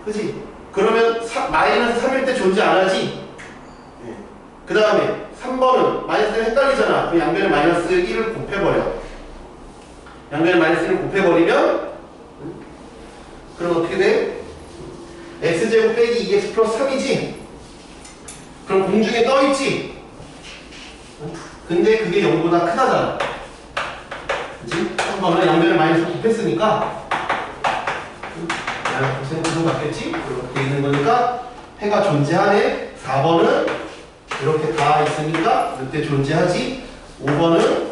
그지? 그러면 마이너스 3일 때 존재 안 하지. 그 다음에 3번은 마이너스 헷갈리잖아. 그럼 양변에 마이너스 1을 곱해버려. 양변에 마이너스 1을 곱해버리면 그럼 어떻게 돼? x제곱 빼기 2x 플러스 3이지? 그럼 공중에 떠있지? 근데 그게 0보다 크다잖아. 그치? 3번은 양변에 마이너스 곱했으니까 코사인 같겠지? 이렇게 돼 있는 거니까 해가 존재하네. 4번은 이렇게 다 있으니까 이때 존재하지. 5번은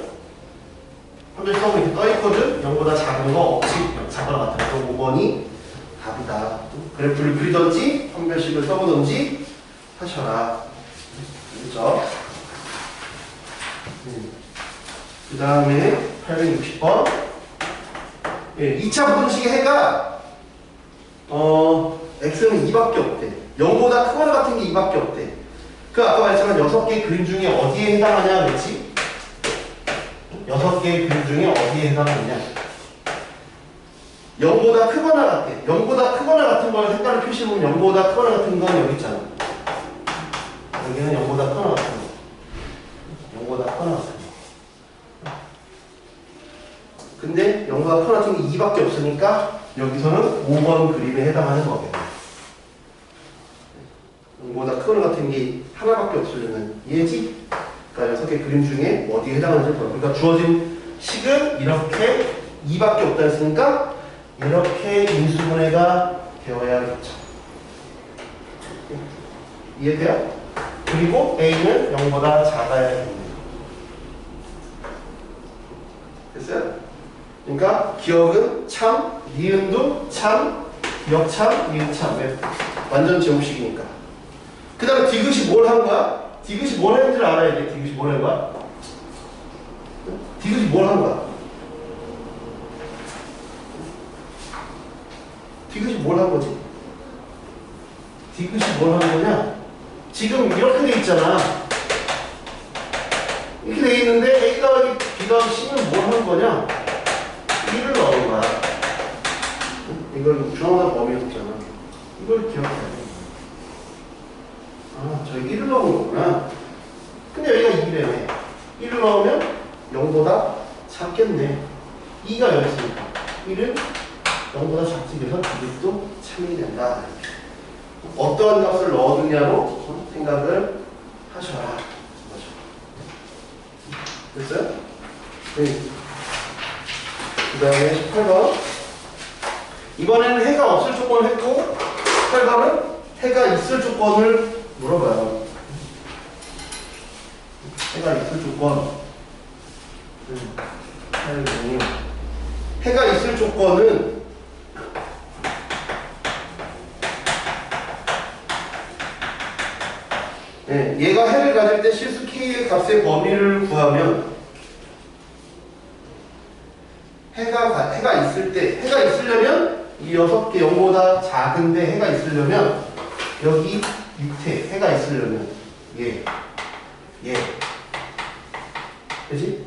한별성이 이렇게 떠있거든. 0보다 작은 거 없지. 작거나 같은 거. 5번이 답이다. 그래프를 그리던지 한별식을 써보던지 하셔라. 그렇죠? 그 다음에 860번. 예, 2차 분식의 해가 x는 2밖에 없대. 0보다 크거나 같은 게 2밖에 없대. 그 아까 말했지만 6개의 그림 중에 어디에 해당하냐 그랬지? 6개의 그림 중에 어디에 해당하느냐? 0보다 크거나 같대. 0보다 크거나 같은 걸 색깔을 표시해보면 0보다 크거나 같은 건 여기 있잖아. 여기는 0보다 크거나 같은 거. 0보다 크거나 같은 거. 근데 0보다 크거나 같은 게 2밖에 없으니까 여기서는 5번 그림에 해당하는 거겠네. 0보다 크거나 같은 게 하나밖에 없으려면 이해지? 그러니까 6개 그림 중에 어디에 해당하는지 볼 거야. 그러니까 주어진 식은 이렇게 2밖에 없다 했으니까 이렇게 인수분해가 되어야겠죠. 이해돼요? 그리고 A는 0보다 작아야겠네요. 됐어요? 그러니까 기억은 참, 니은도 참, 기억 참, 니은 참. 완전 제곱식이니까. 그 다음에 디귿이 뭘 한 거야? 디귿이 뭘 했는지를 알아야 돼. 디귿이 뭘 한 거야? 디귿이 뭘 한 거야? 디귿이 뭘 한 거지? 디귿이 뭘 한 거냐? 지금 이렇게 돼 있잖아. 이렇게 돼 있는데 A 더하기 B 더하기 C는 뭘 한 거냐? 1을 넣은 거야. 이걸 중앙다 범위였잖아. 이걸 기억해야 돼. 아, 저기 1을 넣은 거구나. 근데 여기가 2래네. 1을 넣으면 0보다 작겠네. 2가 여기 있으니까 1은 0보다 작지. 그래서 이것도 참이 된다. 어떠한 값을 넣어두냐로 생각을 하셔라. 됐어요? 네. 그 다음에 18번. 이번에는 해가 없을 조건을 했고 18번은 해가 있을 조건을 물어봐요. 해가 있을 조건. 해가 있을 조건은 네, 얘가 해를 가질 때 실수 K의 값의 범위를 구하면 해가 있을 때, 해가 있으려면 이 6개 0보다 작은데 해가 있으려면 여기 밑에 해가 있으려면 얘 그지?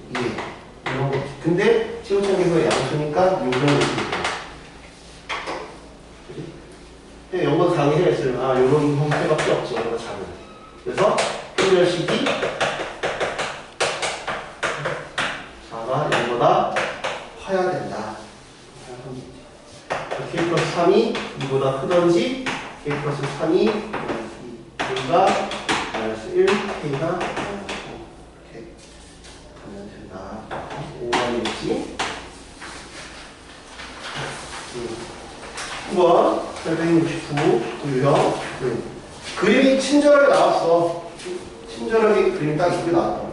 이런 거. 근데 치우창에서 양수니까 요런 식으로 그지? 0보다 작은 해가 있으려면 요런 형태밖에 없죠. 0보다 작은. 그래서 표현식이 4가 0보다 커야 된다. K 플러스 3이 2보다 크던지 K 플러스 3이 2가 마이너스 1, K가 이렇게 가면 된다. 5번이겠지? 9번 869 유형 그림이 친절하게 나왔어. 친절하게 그림이 딱 이렇게 나왔다.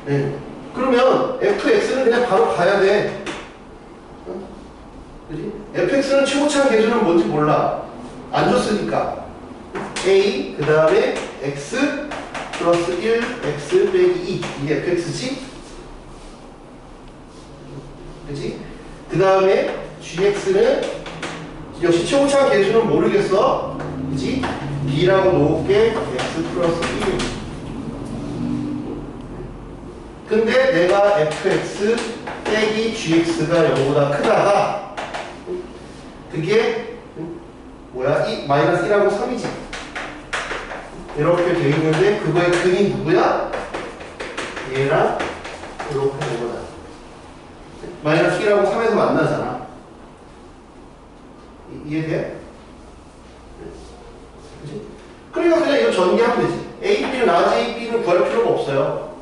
네. 그러면 fx는 그냥 바로 가야 돼. 그지? fx는 최고차항 계수는 뭔지 몰라. 안 줬으니까. a 그 다음에 x 플러스 1 x 빼기 2 이게 fx지? 그지? 그 다음에 gx는 역시 최고차항 계수는 모르겠어. 그지? b라고 놓을게 x 플러스 1 근데 내가 fx 빼기 gx가 0보다 크다가 그게 뭐야? 마이너스 1하고 3이지. 이렇게 돼 있는데 그거의 근이 누구야? 얘랑 이렇게 된 거다. 마이너스 1하고 3에서 만나잖아. 이해돼? 그치? 그러니까 그냥 이거 전개하면 되지. A, B는 나머지 A, B는 구할 필요가 없어요.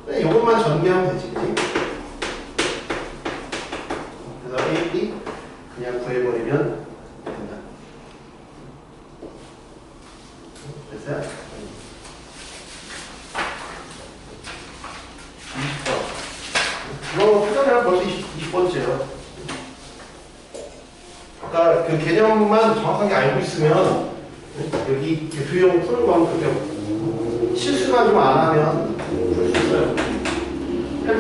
그냥 이것만 전개하면 되지. 그치? 그래서 A, B 그냥 구해버리면 된다. 됐어요? 20번. 이거 표정이랑 벌써 20번째요. 아까 그 개념만 정확하게 알고 있으면 여기 대표형 푸는 건 그렇게 실수만 좀 안 하면 풀 수 있어요.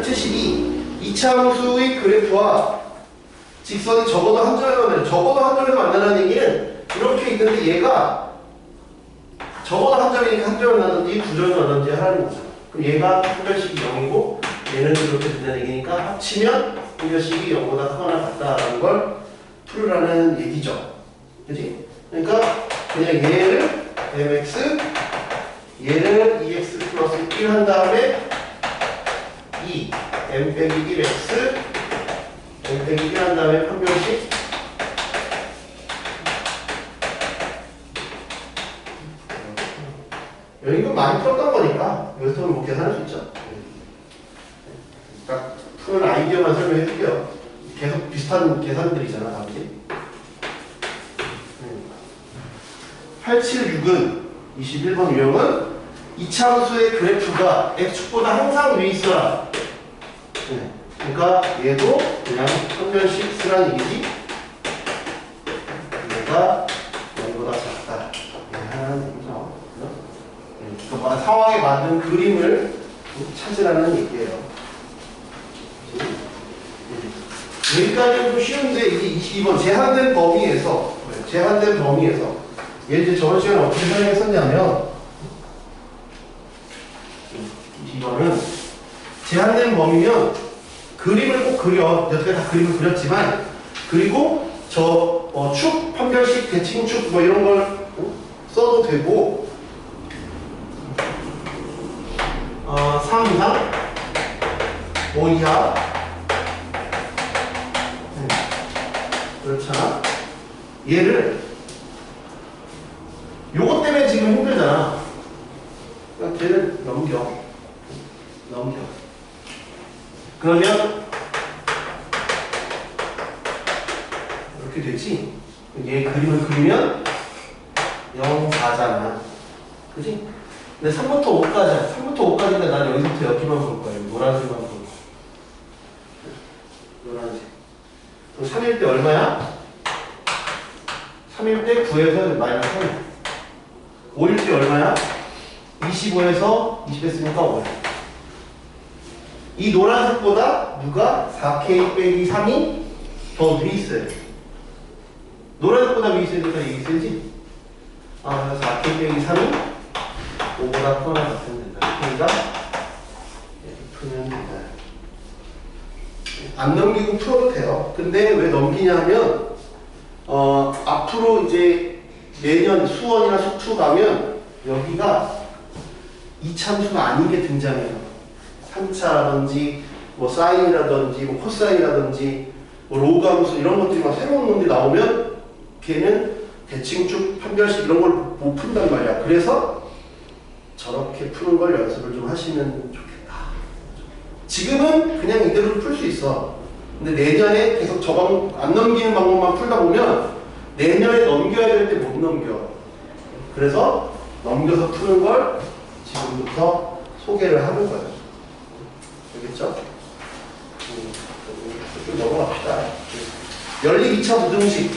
72. 이차함수의 그래프와 직선이 적어도 한 점에서 만나는, 적어도 한 점에서 만나는 얘기는 이렇게 있는데 얘가 적어도 한 점이니까 한 점에 나든지 두 점에 나든지 하라는 거죠. 그럼 얘가 한별식이 0이고 얘는 이렇게 된다는 얘기니까 합치면 한별식이 0보다 크거나 같다라는 걸 풀으라는 얘기죠. 그지? 그러니까 그냥 얘를 mx, 얘를 2x 플러스 1 한 다음에 2, m 빼기 1x, m 빼기 1 한 다음에 판별식 이건 많이 풀었던 거니까 여기서 뭐 계산할 수 있죠. 딱 푸는 아이디어만 설명해 줄게요. 계속 비슷한 계산들이잖아, 답이. 876은 21번 유형은 이차함수의 그래프가 x축보다 항상 위에 있어라. 그러니까 얘도 그냥 평면식 쓰라는 얘기지. 얘가 0보다 작다. 하는 얘기죠. 그러니까 상황에 맞는 그림을 찾으라는 얘기예요. 여기까지는 좀 쉬운데 이제 22번 제한된 범위에서 얘 이제 저번 시간에 어떻게 설명했었냐면 22번은 제한된 범위면 그림을 꼭 그려. 여태까지 다 그림을 그렸지만 그리고 저 축, 판별식, 대칭축 뭐 이런 걸 써도 되고 3 이하 5 이하 그렇잖아. 얘를 요것 때문에 지금 힘들잖아. 그러니까 걔를 넘겨. 그러면 이렇게 되지. 얘 그림을 그리면 0, 4잖아. 그지? 근데 3부터 5까지, 3부터 5까지는 난 여기서부터 여기만 볼 거예요. 노란색만 볼 거예요. 노란색. 그럼 3일 때 얼마야? 3일 때 9에서 마이너스 3. 5일 때 얼마야? 25에서 20 했으니까 5. 이 노란색보다 누가 4K 빼기 3이 더 위에 있어요. 노란색보다 위에 있으니까 이게 세지? 그래서 4K 빼기 3이 5보다 크거나 같으면 된다. 그러니까 풀면 된다. 안 넘기고 풀어도 돼요. 근데 왜 넘기냐면 앞으로 이제 내년 수원이나 수투 가면 여기가 이차함수가 아닌 게 등장해요. 3차라든지 뭐 사인이라든지 뭐 코사인이라든지 뭐 로그함수 이런 것들이 막 새로운 놈들이 나오면 걔는 대칭축, 판별식 이런 걸 못 푼단 말이야. 그래서 저렇게 푸는 걸 연습을 좀 하시면 좋겠다. 지금은 그냥 이대로 풀 수 있어. 근데 내년에 계속 저방 안 넘기는 방법만 풀다 보면 내년에 넘겨야 될 때 못 넘겨. 그래서 넘겨서 푸는 걸 지금부터 소개를 하는 거예요. 알겠죠? 좀 넘어갑시다. 연립 2차 부등식.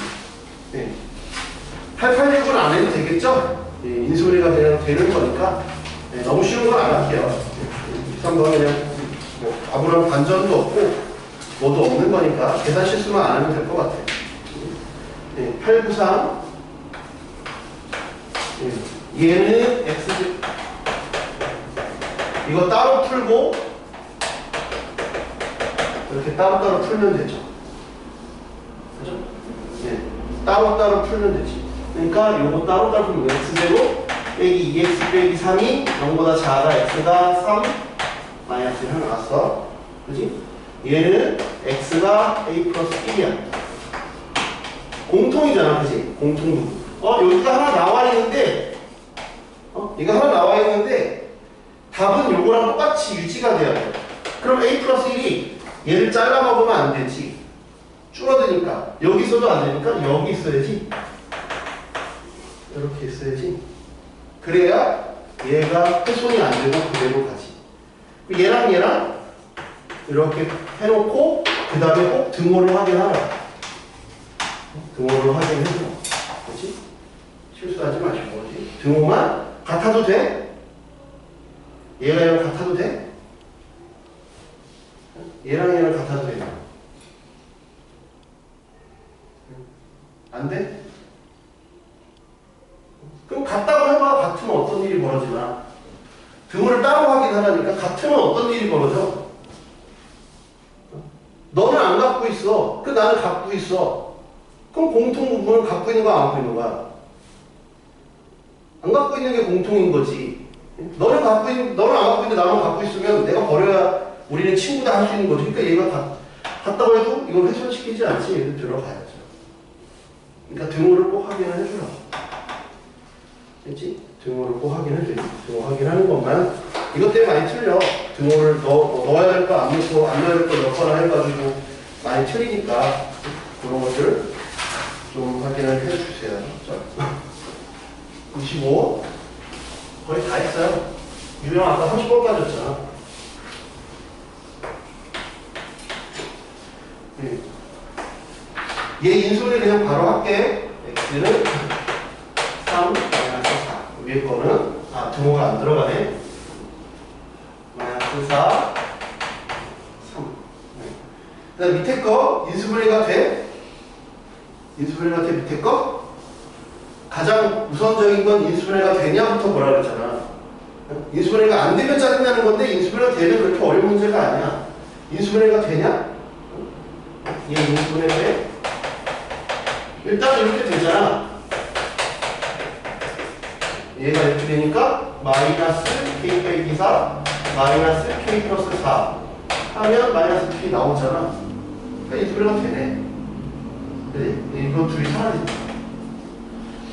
886은 안 해도 되겠죠? 인수분해가 그냥 되는 거니까 너무 쉬운 건 안 할게요. 3번은 그냥 뭐 아무런 반전도 없고 뭐도 없는 거니까 계산 실수만 안 하면 될 것 같아요. 893 얘는 x 이거 따로 풀고 이렇게 따로따로 풀면 되죠. 그죠? 따로따로 풀면 되지. 그러니까 요거 따로따로 풀면 x제곱 빼기 2x 빼기 3이 0보다 작아 x가 3 마이너스 1 나왔어. 그지? 얘는 x가 a 플러스 1이야. 공통이잖아, 그지? 공통부. 여기가 하나 나와 있는데, 이거 하나 나와 있는데, 답은 요거랑 똑같이 유지가 돼야 돼. 그럼 a 플러스 1이 얘를 잘라 먹으면 안 되지. 줄어드니까. 여기 있어도 안 되니까 여기 있어야지. 이렇게 있어야지. 그래야 얘가 훼손이 안 되고 그대로 가지. 얘랑 이렇게 해놓고 그 다음에 꼭 등호를 확인하라. 등호를 확인해줘. 그렇지? 실수하지 마시고. 그렇지? 등호만 같아도 돼? 얘가 얘랑 같아도 돼? 얘랑 같아도 돼? 안 돼? 그럼 같다고 해봐. 같으면 어떤 일이 벌어지나? 등호를 따로 확인하라니까. 같으면 어떤 일이 벌어져? 너는 안 갖고 있어. 나는 갖고 있어. 그럼 공통 부분을 갖고 있는 거야, 안 갖고 있는 거야? 안 갖고 있는 게 공통인 거지. 너는 안 갖고 있는데 나만 갖고 있으면 내가 버려야 우리는 친구다 할 수 있는 거지. 그러니까 얘가 같다고 해도 이걸 훼손시키지 않지. 얘도 들어가야죠. 그러니까 등호를 꼭 확인을 해주라. 그렇지? 등호를 꼭 확인해줘야지. 등호 확인하는 것만. 이것 때문에 많이 틀려. 등호를 넣어야 될 거 안 넣고 안 넣어야 될 거 넣거나 해가지고 많이 틀리니까 그런 것들 좀 확인을 해주세요. 25 거의 다 했어요. 유형 아까 30번 빠졌잖아. 얘 인수를 그냥 바로 할게. x는 3 마이너스 4. 위에 거는 등호가 안 들어가네. 마이너스 4 3. 그 다음 밑에 거 인수분해가 돼? 인수분해가 돼? 밑에 거? 가장 우선적인 건 인수분해가 되냐부터 뭐라 그랬잖아. 인수분해가 안 되면 짜증나는 건데 인수분해가 되면 그렇게 어려운 문제가 아니야. 인수분해가 되냐? 얘 인수분해 돼? 일단 이렇게 되잖아. 얘가 이렇게 되니까 마이너스 k 빼기 4 마이너스 k 플러스 4 하면 마이너스 k 나오잖아. 그러니까 인수분해가 되네. 그래? 이거 둘이 사라지네.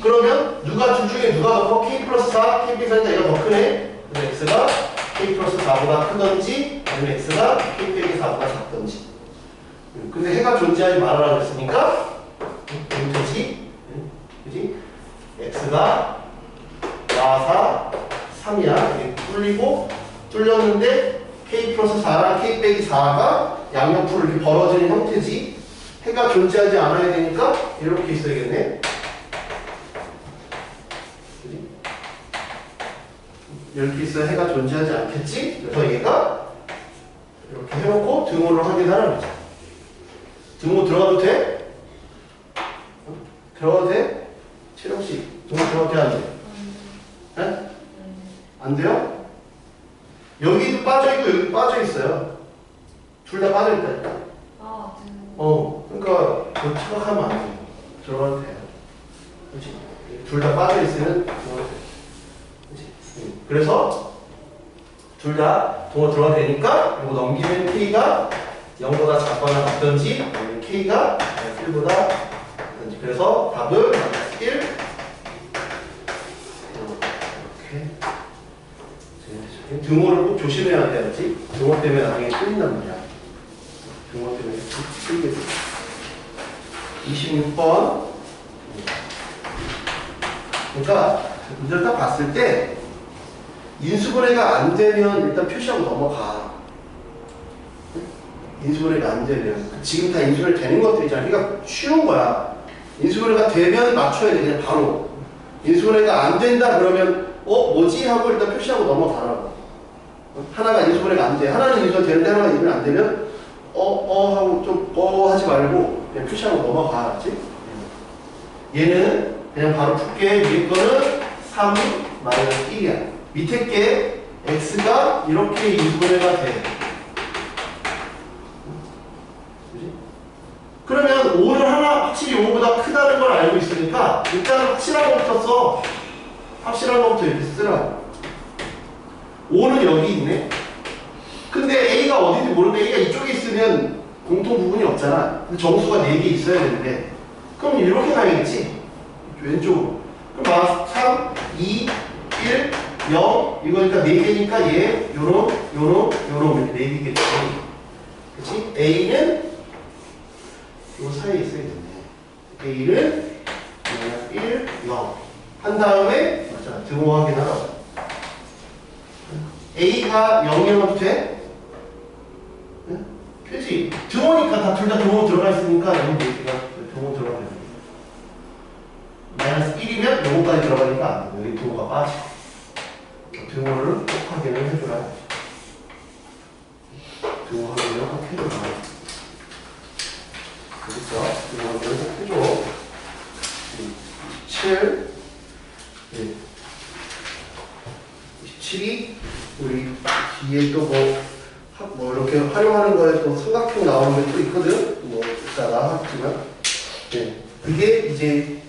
그러면 둘 중에 누가 더 커? k 플러스 4, k 빼기 4니까 얘가 더 크네. 그래서 x가 k 플러스 4보다 크던지 아니면 x가 k 빼기 4보다 작던지. 근데 해가 존재하지 말아라 그랬으니까 되지? 그지? x가 4, 3이야. 이게 뚫렸는데 k 플러스 4랑 k 빼기 4가 양옆으로 이렇게 벌어지는 형태지. 해가 존재하지 않아야 되니까 이렇게 있어야겠네. 그지? 이렇게 있어야 해가 존재하지 않겠지? 그래서 얘가 이렇게 해놓고 등호를 확인하라는 거지. 등호 들어가도 돼? 들어가도 돼? 채령씨 등호 들어가도 돼? 안 돼? 네? 안 돼요? 여기도 빠져있고 여기도 빠져있어요. 둘 다 빠져있다니까. 그러니까 그 착각하면 안 돼요. 들어가도 돼요. 그렇지? 둘 다 빠져있으면 들어가도 돼요. 그렇지? 그래서 둘 다 동호 들어가도 되니까 이거 넘기면 K가 0보다 작거나 같던지 아니면 K가 1보다 같던지. 그래서 답은 마이너스 1 이렇게. 등호를 꼭 조심해야 돼야지. 등호 때문에 나중에 틀린단 말이야. 등호 때문에 틀리게 돼. 26번. 그러니까 문제를 딱 봤을 때 인수분해가 안 되면 일단 표시하고 넘어가. 인수분해가 안 되면 지금 다 인수분해 되는 것들이잖아. 그러니까 쉬운 거야. 인수분해가 되면 맞춰야 돼. 그냥 바로. 인수분해가 안 된다 그러면 뭐지? 하고 일단 표시하고 넘어가라고. 하나가 인수분해가 안 돼. 하나는 인수가 되는데 하나가 인수분해 안 되면 하고 좀 하지 말고 그냥 표시하고 넘어가. 알았지? 얘는 그냥 바로 풀게. 위에 거는 3 마이너스 1이야. 밑에 게 x가 이렇게 인수분해가 돼. 그치? 그러면 5는 하나 확실히 5보다 크다는 걸 알고 있으니까 일단은 확실하게 붙었어. 확실한 것부터 이렇게 쓰라. 5는 여기 있네. 근데 A가 어딘지 모르는데 A가 이쪽에 있으면 공통 부분이 없잖아. 근데 정수가 4개 있어야 되는데 그럼 이렇게 가야겠지. 왼쪽으로. 그럼 3, 2, 1, 0 이거니까 4개니까 얘 요런 이렇게 4개겠지. 그치? A는 요 사이에 있어야 되네. A는 1, 0 한 다음에 맞아 등호 확인하라고. A가 0이면 돼? 응? 되지. 등호니까 다 둘 다 등호 들어가 있으니까 여기 4개가 등호 들어가 있는 마이너스 1이면 요거까지 들어가니까 안 돼. 여기 등호가 빠져. 등호를 꼭 확인을 해줘라. 등호 확인을 꼭 해줘라. 그렇죠? 등호 확인을 꼭 해줘. 7 27이 우리 뒤에 또 뭐 이렇게 활용하는 거에 또 삼각형 나오는 게 또 있거든. 뭐 이따 나왔지만 그게 이제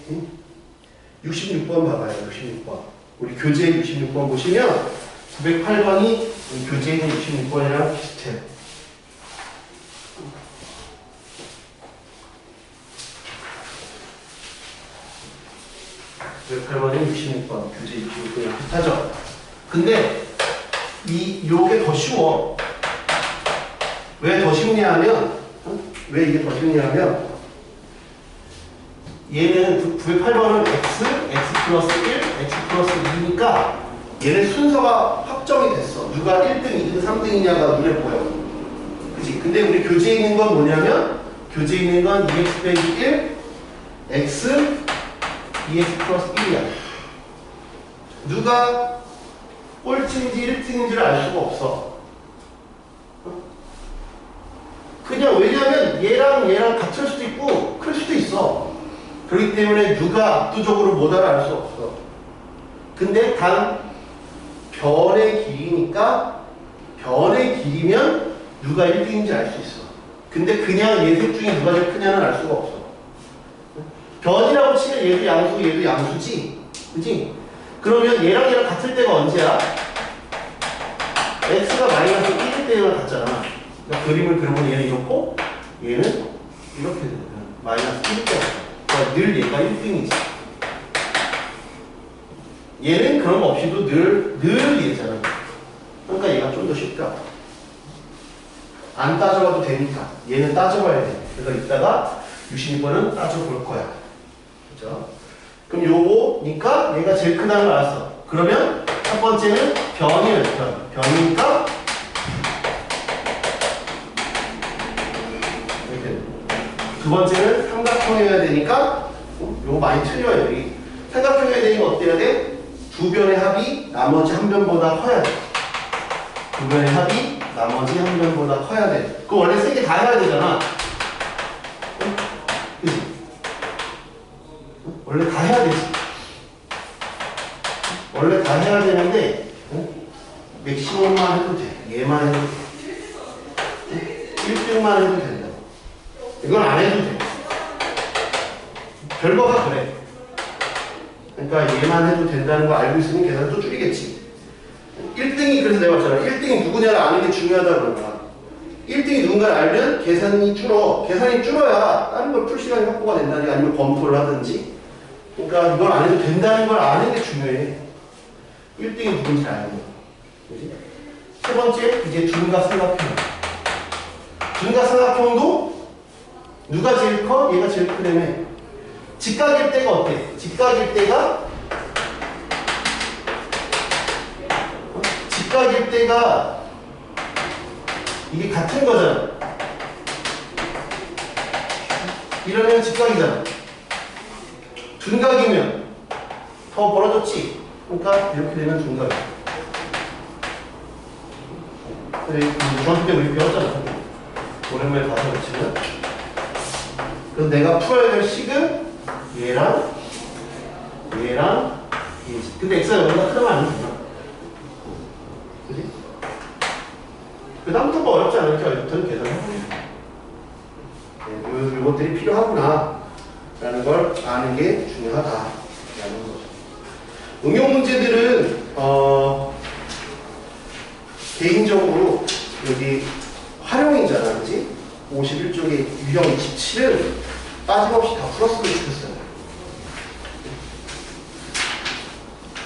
66번 봐봐요. 66번 우리 교재 66번 보시면 908번이 교재에 있는 66번이랑 비슷해요. 908번이 66번 교재 66번이랑 비슷하죠. 근데 요게 더 쉬워. 왜 더 쉽냐면 왜 이게 더 쉽냐면 얘는 908번은 x 플러스 1, x 플러스 2니까 얘는 순서가 확정이 됐어. 누가 1등, 2등, 3등이냐가 눈에 보여. 그치? 근데 우리 교재에 있는 건 뭐냐면 교재에 있는 건 2x 빼기 1, x, 2x 플러스 1이야. 누가 꼴찌인지 1등인지를 알 수가 없어. 그냥 왜냐면 얘랑 같을 수도 있고 클 수도 있어. 그렇기 때문에 누가 압도적으로 뭐다를 알 수 없어. 근데 단 변의 길이니까 변의 길이면 누가 1등인지 알 수 있어. 근데 그냥 얘 셋 중에 누가 제일 크냐는 알 수가 없어. 변이라고 치면 얘도 양수고 얘도 양수지. 그치? 그러면 얘랑 같을 때가 언제야? x가 마이너스 1일 때랑 같잖아. 그러니까 그림을 그려보면 얘는 이렇고 얘는 이렇게 되는 마이너스 1일 때 같아. 그러니까 늘 얘가 1등이지. 얘는 그런 거 없이도 늘 얘잖아. 그러니까 얘가 좀 더 쉽다. 안 따져봐도 되니까. 얘는 따져봐야 돼. 그래서 이따가 66번은 따져볼 거야. 그죠? 그럼 요거니까 얘가 제일 크다는 걸 알았어. 그러면 첫 번째는 변이에요. 변이니까 이렇게. 두 번째는 삼각형이어야 되니까 요거 많이 틀려요. 여기 삼각형이어야 되니까 어때야 돼? 두 변의 합이 나머지 한 변보다 커야 돼. 두 변의 합이 나머지 한 변보다 커야 돼. 그거 원래 세 개 다 해야 되잖아. 그치? 원래 다 해야 되지. 원래 다 해야 되는데 맥시멈만 해도 돼. 얘만 해도 돼. 1등만 해도 된다. 이건 안 해도 돼. 결과가 그래. 그러니까 얘만 해도 된다는 거 알고 있으면 계산을 또 줄이겠지. 1등이 그래서 내가 봤잖아. 1등이 누구냐를 아는 게 중요하다 그런 거야. 1등이 누군가를 알면 계산이 줄어. 계산이 줄어야 다른 걸 풀 시간이 확보가 된다든지 아니면 검토를 하든지. 그러니까 이걸 안 해도 된다는 걸 아는 게 중요해. 1등이 누군지 알고. 그지? 세 번째, 이제 둔각 삼각형. 둔각 삼각형도 누가 제일 커? 얘가 제일 크다며. 직각일 때가 어때? 직각일 때가 직각일 때가 이게 같은 거잖아. 이러면 직각이잖아. 둔각이면 더 벌어졌지. 그러니까 이렇게 되면 둔각이야. 그래, 중학교 때 우리 배웠잖아. 오랜만에 봐서 그렇지만. 그래서 내가 풀어야 될 식은 얘랑 얘지. 근데 x가 여기가 크면 안 되잖아. 그지? 그 다음부터 뭐 어렵지 않으니까 여기부터는 계산해보면 돼. 요것들이 필요하구나 라는 걸 아는 게 중요하다 라는 거죠. 응용 문제들은 개인적으로 여기 활용이잖아, 그지? 51쪽에 유형 27은 빠짐없이 다 풀었으면 좋겠어요.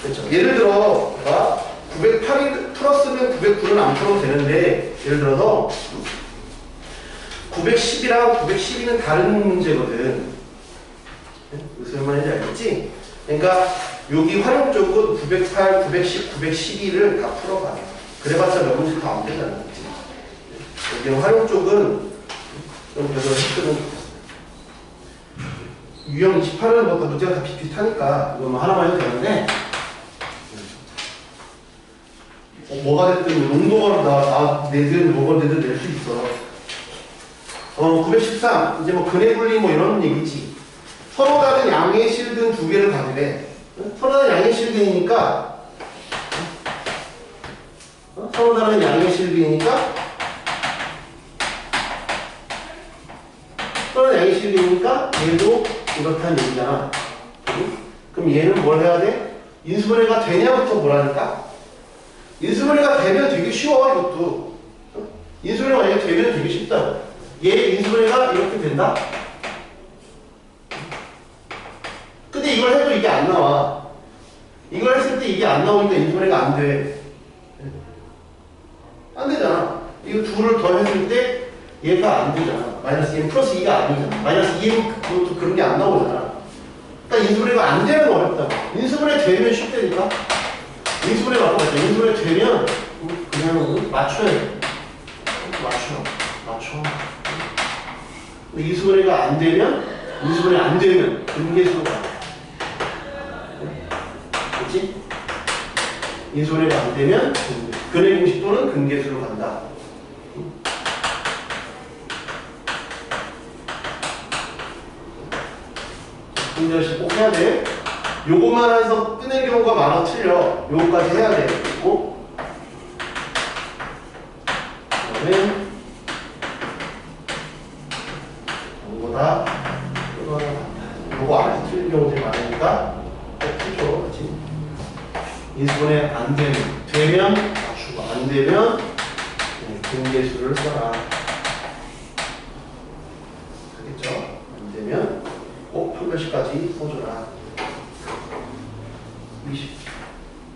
그렇죠. 예를 들어, 908이 풀었으면 909는 안 풀어도 되는데, 예를 들어서 910이랑 912는 다른 문제거든. 무슨 말인지 알겠지? 그러니까 여기 활용 쪽은 908, 910, 912를 다 풀어봐. 그래봤자 몇 문제 다 안 되잖아. 그치? 여기 활용 쪽은 좀 그래서 했으면 좋겠어. 유형 28은 뭐 다 문제가 다 비슷하니까 이거 뭐 하나만 해도 되는데, 뭐가 됐든 농도가 내든 뭐가 되든 낼 수 있어. 913 이제 뭐 근해 분리 뭐 이런 얘기지. 서로 다른 양의 실근 두 개를 가지래. 서로 다른 양의 실근이니까 서로 다른 양의 실근이니까 서로 다른 양의 실근이니까 얘도 이렇다는 얘기잖아. 그럼 얘는 뭘 해야 돼? 인수분해가 되냐부터 뭐라니까? 인수분해가 되면 되게 쉬워. 이것도 인수분해가 만약에 되면 되게 쉽다고. 얘 인수분해가 이렇게 된다? 근데 이걸 해도 이게 안 나와. 이걸 했을 때 이게 안 나오니까 인수분해가 안 돼. 안 되잖아. 이거 둘을 더했을 때 얘가 안 되잖아. 마이너스 2는 플러스 2가 아니잖아. 마이너스 2는 그것도 그런 게 안 나오잖아. 그러니까 인수분해가 안 되면 어렵다고. 인수분해 되면 쉽다니까. 인수분해 맞고 맞죠. 인수분해 되면 그냥 맞춰야 돼. 맞춰. 근데 인수분해가 안 되면 근계수로 가. 그렇지? 인수분해가 안 되면 근해 공식 또는 근계수로 간다. 분절식 꼭 해야 돼. 요것만 해서 끝낼 경우가 많아. 틀려. 요거까지 해야 돼. 그리고 그다음에 요거다 요거 안 해서 틀린 경우들이 많으니까 꼭 풀죠. 그렇지? 인수분해 안 되면 맞추고 안 되면 근계수를 써라. 알겠죠? 안 되면 꼭 판별식까지 써줘라.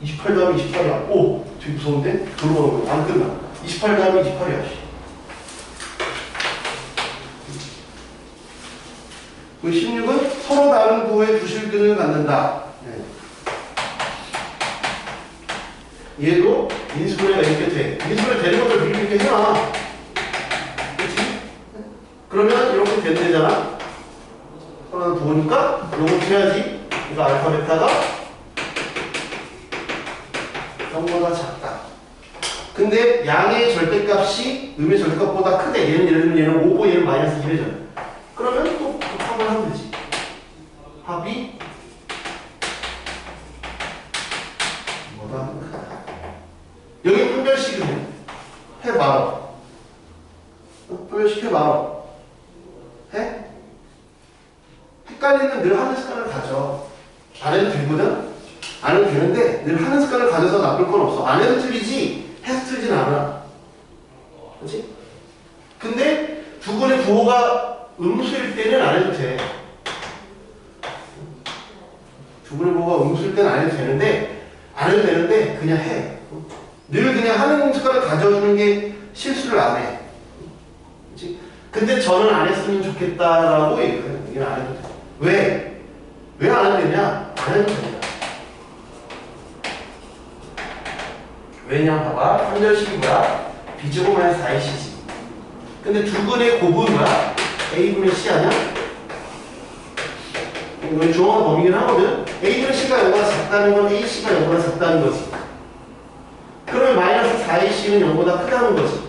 28 다음에 28이야. 오! 되게 무서운데? 들어오는 거 안 끝나. 28 다음에 28이야. 그 16은 서로 다른 구호의 부실근을 갖는다. 얘도 인수분해가 이렇게 돼. 인수분해 되는 것들 미리 이렇게 해놔. 그렇지? 그러면 이렇게 된대잖아. 서로 다른 구호니까 요거 해야지. 이거 알파 베타가 0보다 작다. 근데 양의 절대값이 음의 절대값보다 크대. 얘는 예를 들면 얘는 5고 얘는 마이너스 1이잖아. 그러면 또 합을 하면 되지. 합이 뭐다 크다. 여기 판별식은 해봐라. 판별식 해봐라. 해? 헷갈리면 늘 하는 습관을 가져. 안 해도 되거든? 안 해도 되는데 늘 하는 습관을 가져서 나쁠 건 없어. 안 해도 틀리지 해서 틀리진 않아. 그렇지? 근데 두 분의 부호가 음수일 때는 안 해도 돼. 두 분의 부호가 음수일 때는 안 해도 되는데 그냥 해. 늘 그냥 하는 습관을 가져주는 게 실수를 안 해. 그렇지? 근데 저는 안 했으면 좋겠다라고 얘기해요. 이건 안 해도 돼. 왜? 왜 안 해도 되냐? 안 해도 됩니다. 왜냐 봐봐. 판별식이 뭐야? B제곱 마이너스 4AC지. 근데 두 분의 곱은 뭐야? A분의 C 아니야? 이거 중앙 범위긴 하거든? A분의 C가 0보다 작다는 건 AC가 0보다 작다는 거지. 그러면 마이너스 4AC는 0보다 크다는 거지.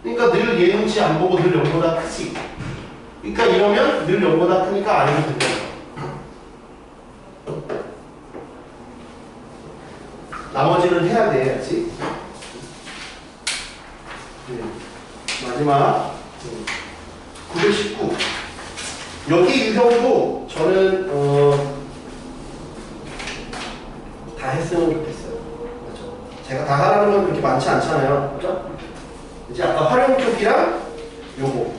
그러니까 늘 얘 눈치 안 보고 늘 0보다 크지. 그러니까 이러면 늘 0보다 크니까 안 해도 된다. 나머지는 해야 돼, 그렇지? 마지막 919. 여기 유형도 저는 했으면 좋겠어요. 그렇죠? 제가 다 하라는 건 그렇게 많지 않잖아요. 그렇죠? 이제 아까 활용 쪽이랑 요거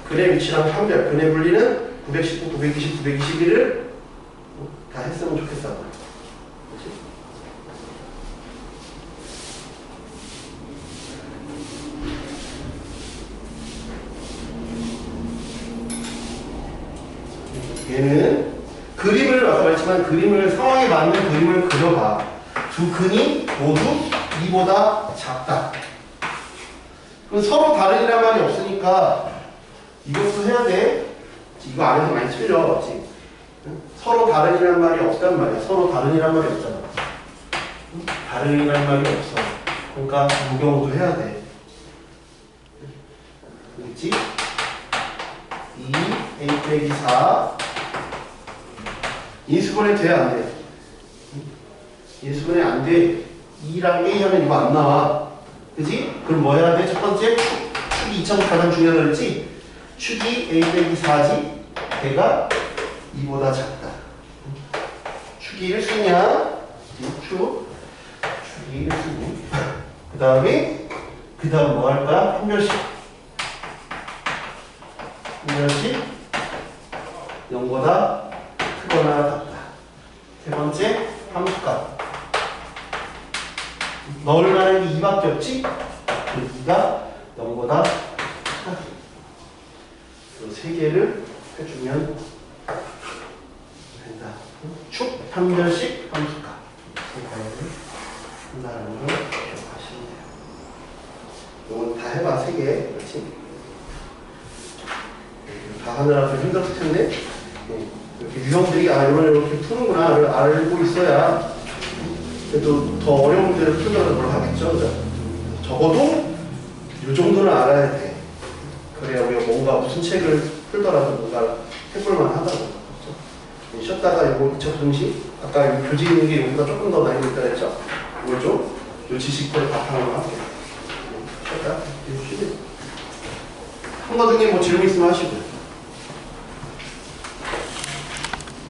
근의 위치랑 판별, 근의 분리는 919, 920, 921을 다 했으면 좋겠다고. 그렇지? 얘는 그림을 아까 말했지만 그림을 상황에 맞는 그림을 그려봐. 두 근이 모두 2보다 작다. 그럼 서로 다른이란 말이 없으니까 이것도 해야 돼. 이거 안에서 많이 틀려. 그치? 서로 다른이란 말이 없단 말이야. 서로 다른이란 말이 없잖아. 다른이란 말이 없어. 그러니까 무경도 해야 돼. 그렇지? 2 a 빼기 4 인수분해 돼? 안 돼? 인수분해 안 돼. 2랑 a 하면 이거 안 나와. 그지? 그럼 뭐 해야 돼? 첫 번째 축이 2차보다 가장 중요하다 그랬지? 축이 a 빼기 4지? 걔가 2보다 작다. 축이 1수냐? 축이 1수니. 그 다음 뭐 할 거야? 판별식. 판별식 0보다 크거나 같다. 세 번째 함수값. 넣을 만한 게 2밖에 없지? 그 2가 0보다 크다. 이 세 개를 해주면 된다. 축, 판별식, 함수값. 한다는 걸 기억하시면 돼요. 이건 다 해봐, 세 개. 그렇지? 다 하느라 좀 힘들었을 텐데, 이렇게 유형들이, 이렇게 푸는구나를 알고 있어야, 그래도 더 어려운 문제를 풀면 뭘 하겠죠, 그죠? 적어도 이 정도는 알아야 돼. 그래야 우리가 뭔가 무슨 책을 풀더라도 뭔가 해볼만 하다고. 그렇죠? 쉬었다가 이거 2차 분식, 아까 여기 교재 있는 게 여기가 조금 더 많이 있다 했죠? 이걸 좀, 이 지식들을 바탕으로 할게요. 쉬었다, 쉬세요. 한 거 중에 뭐 질문 있으면 하시고요.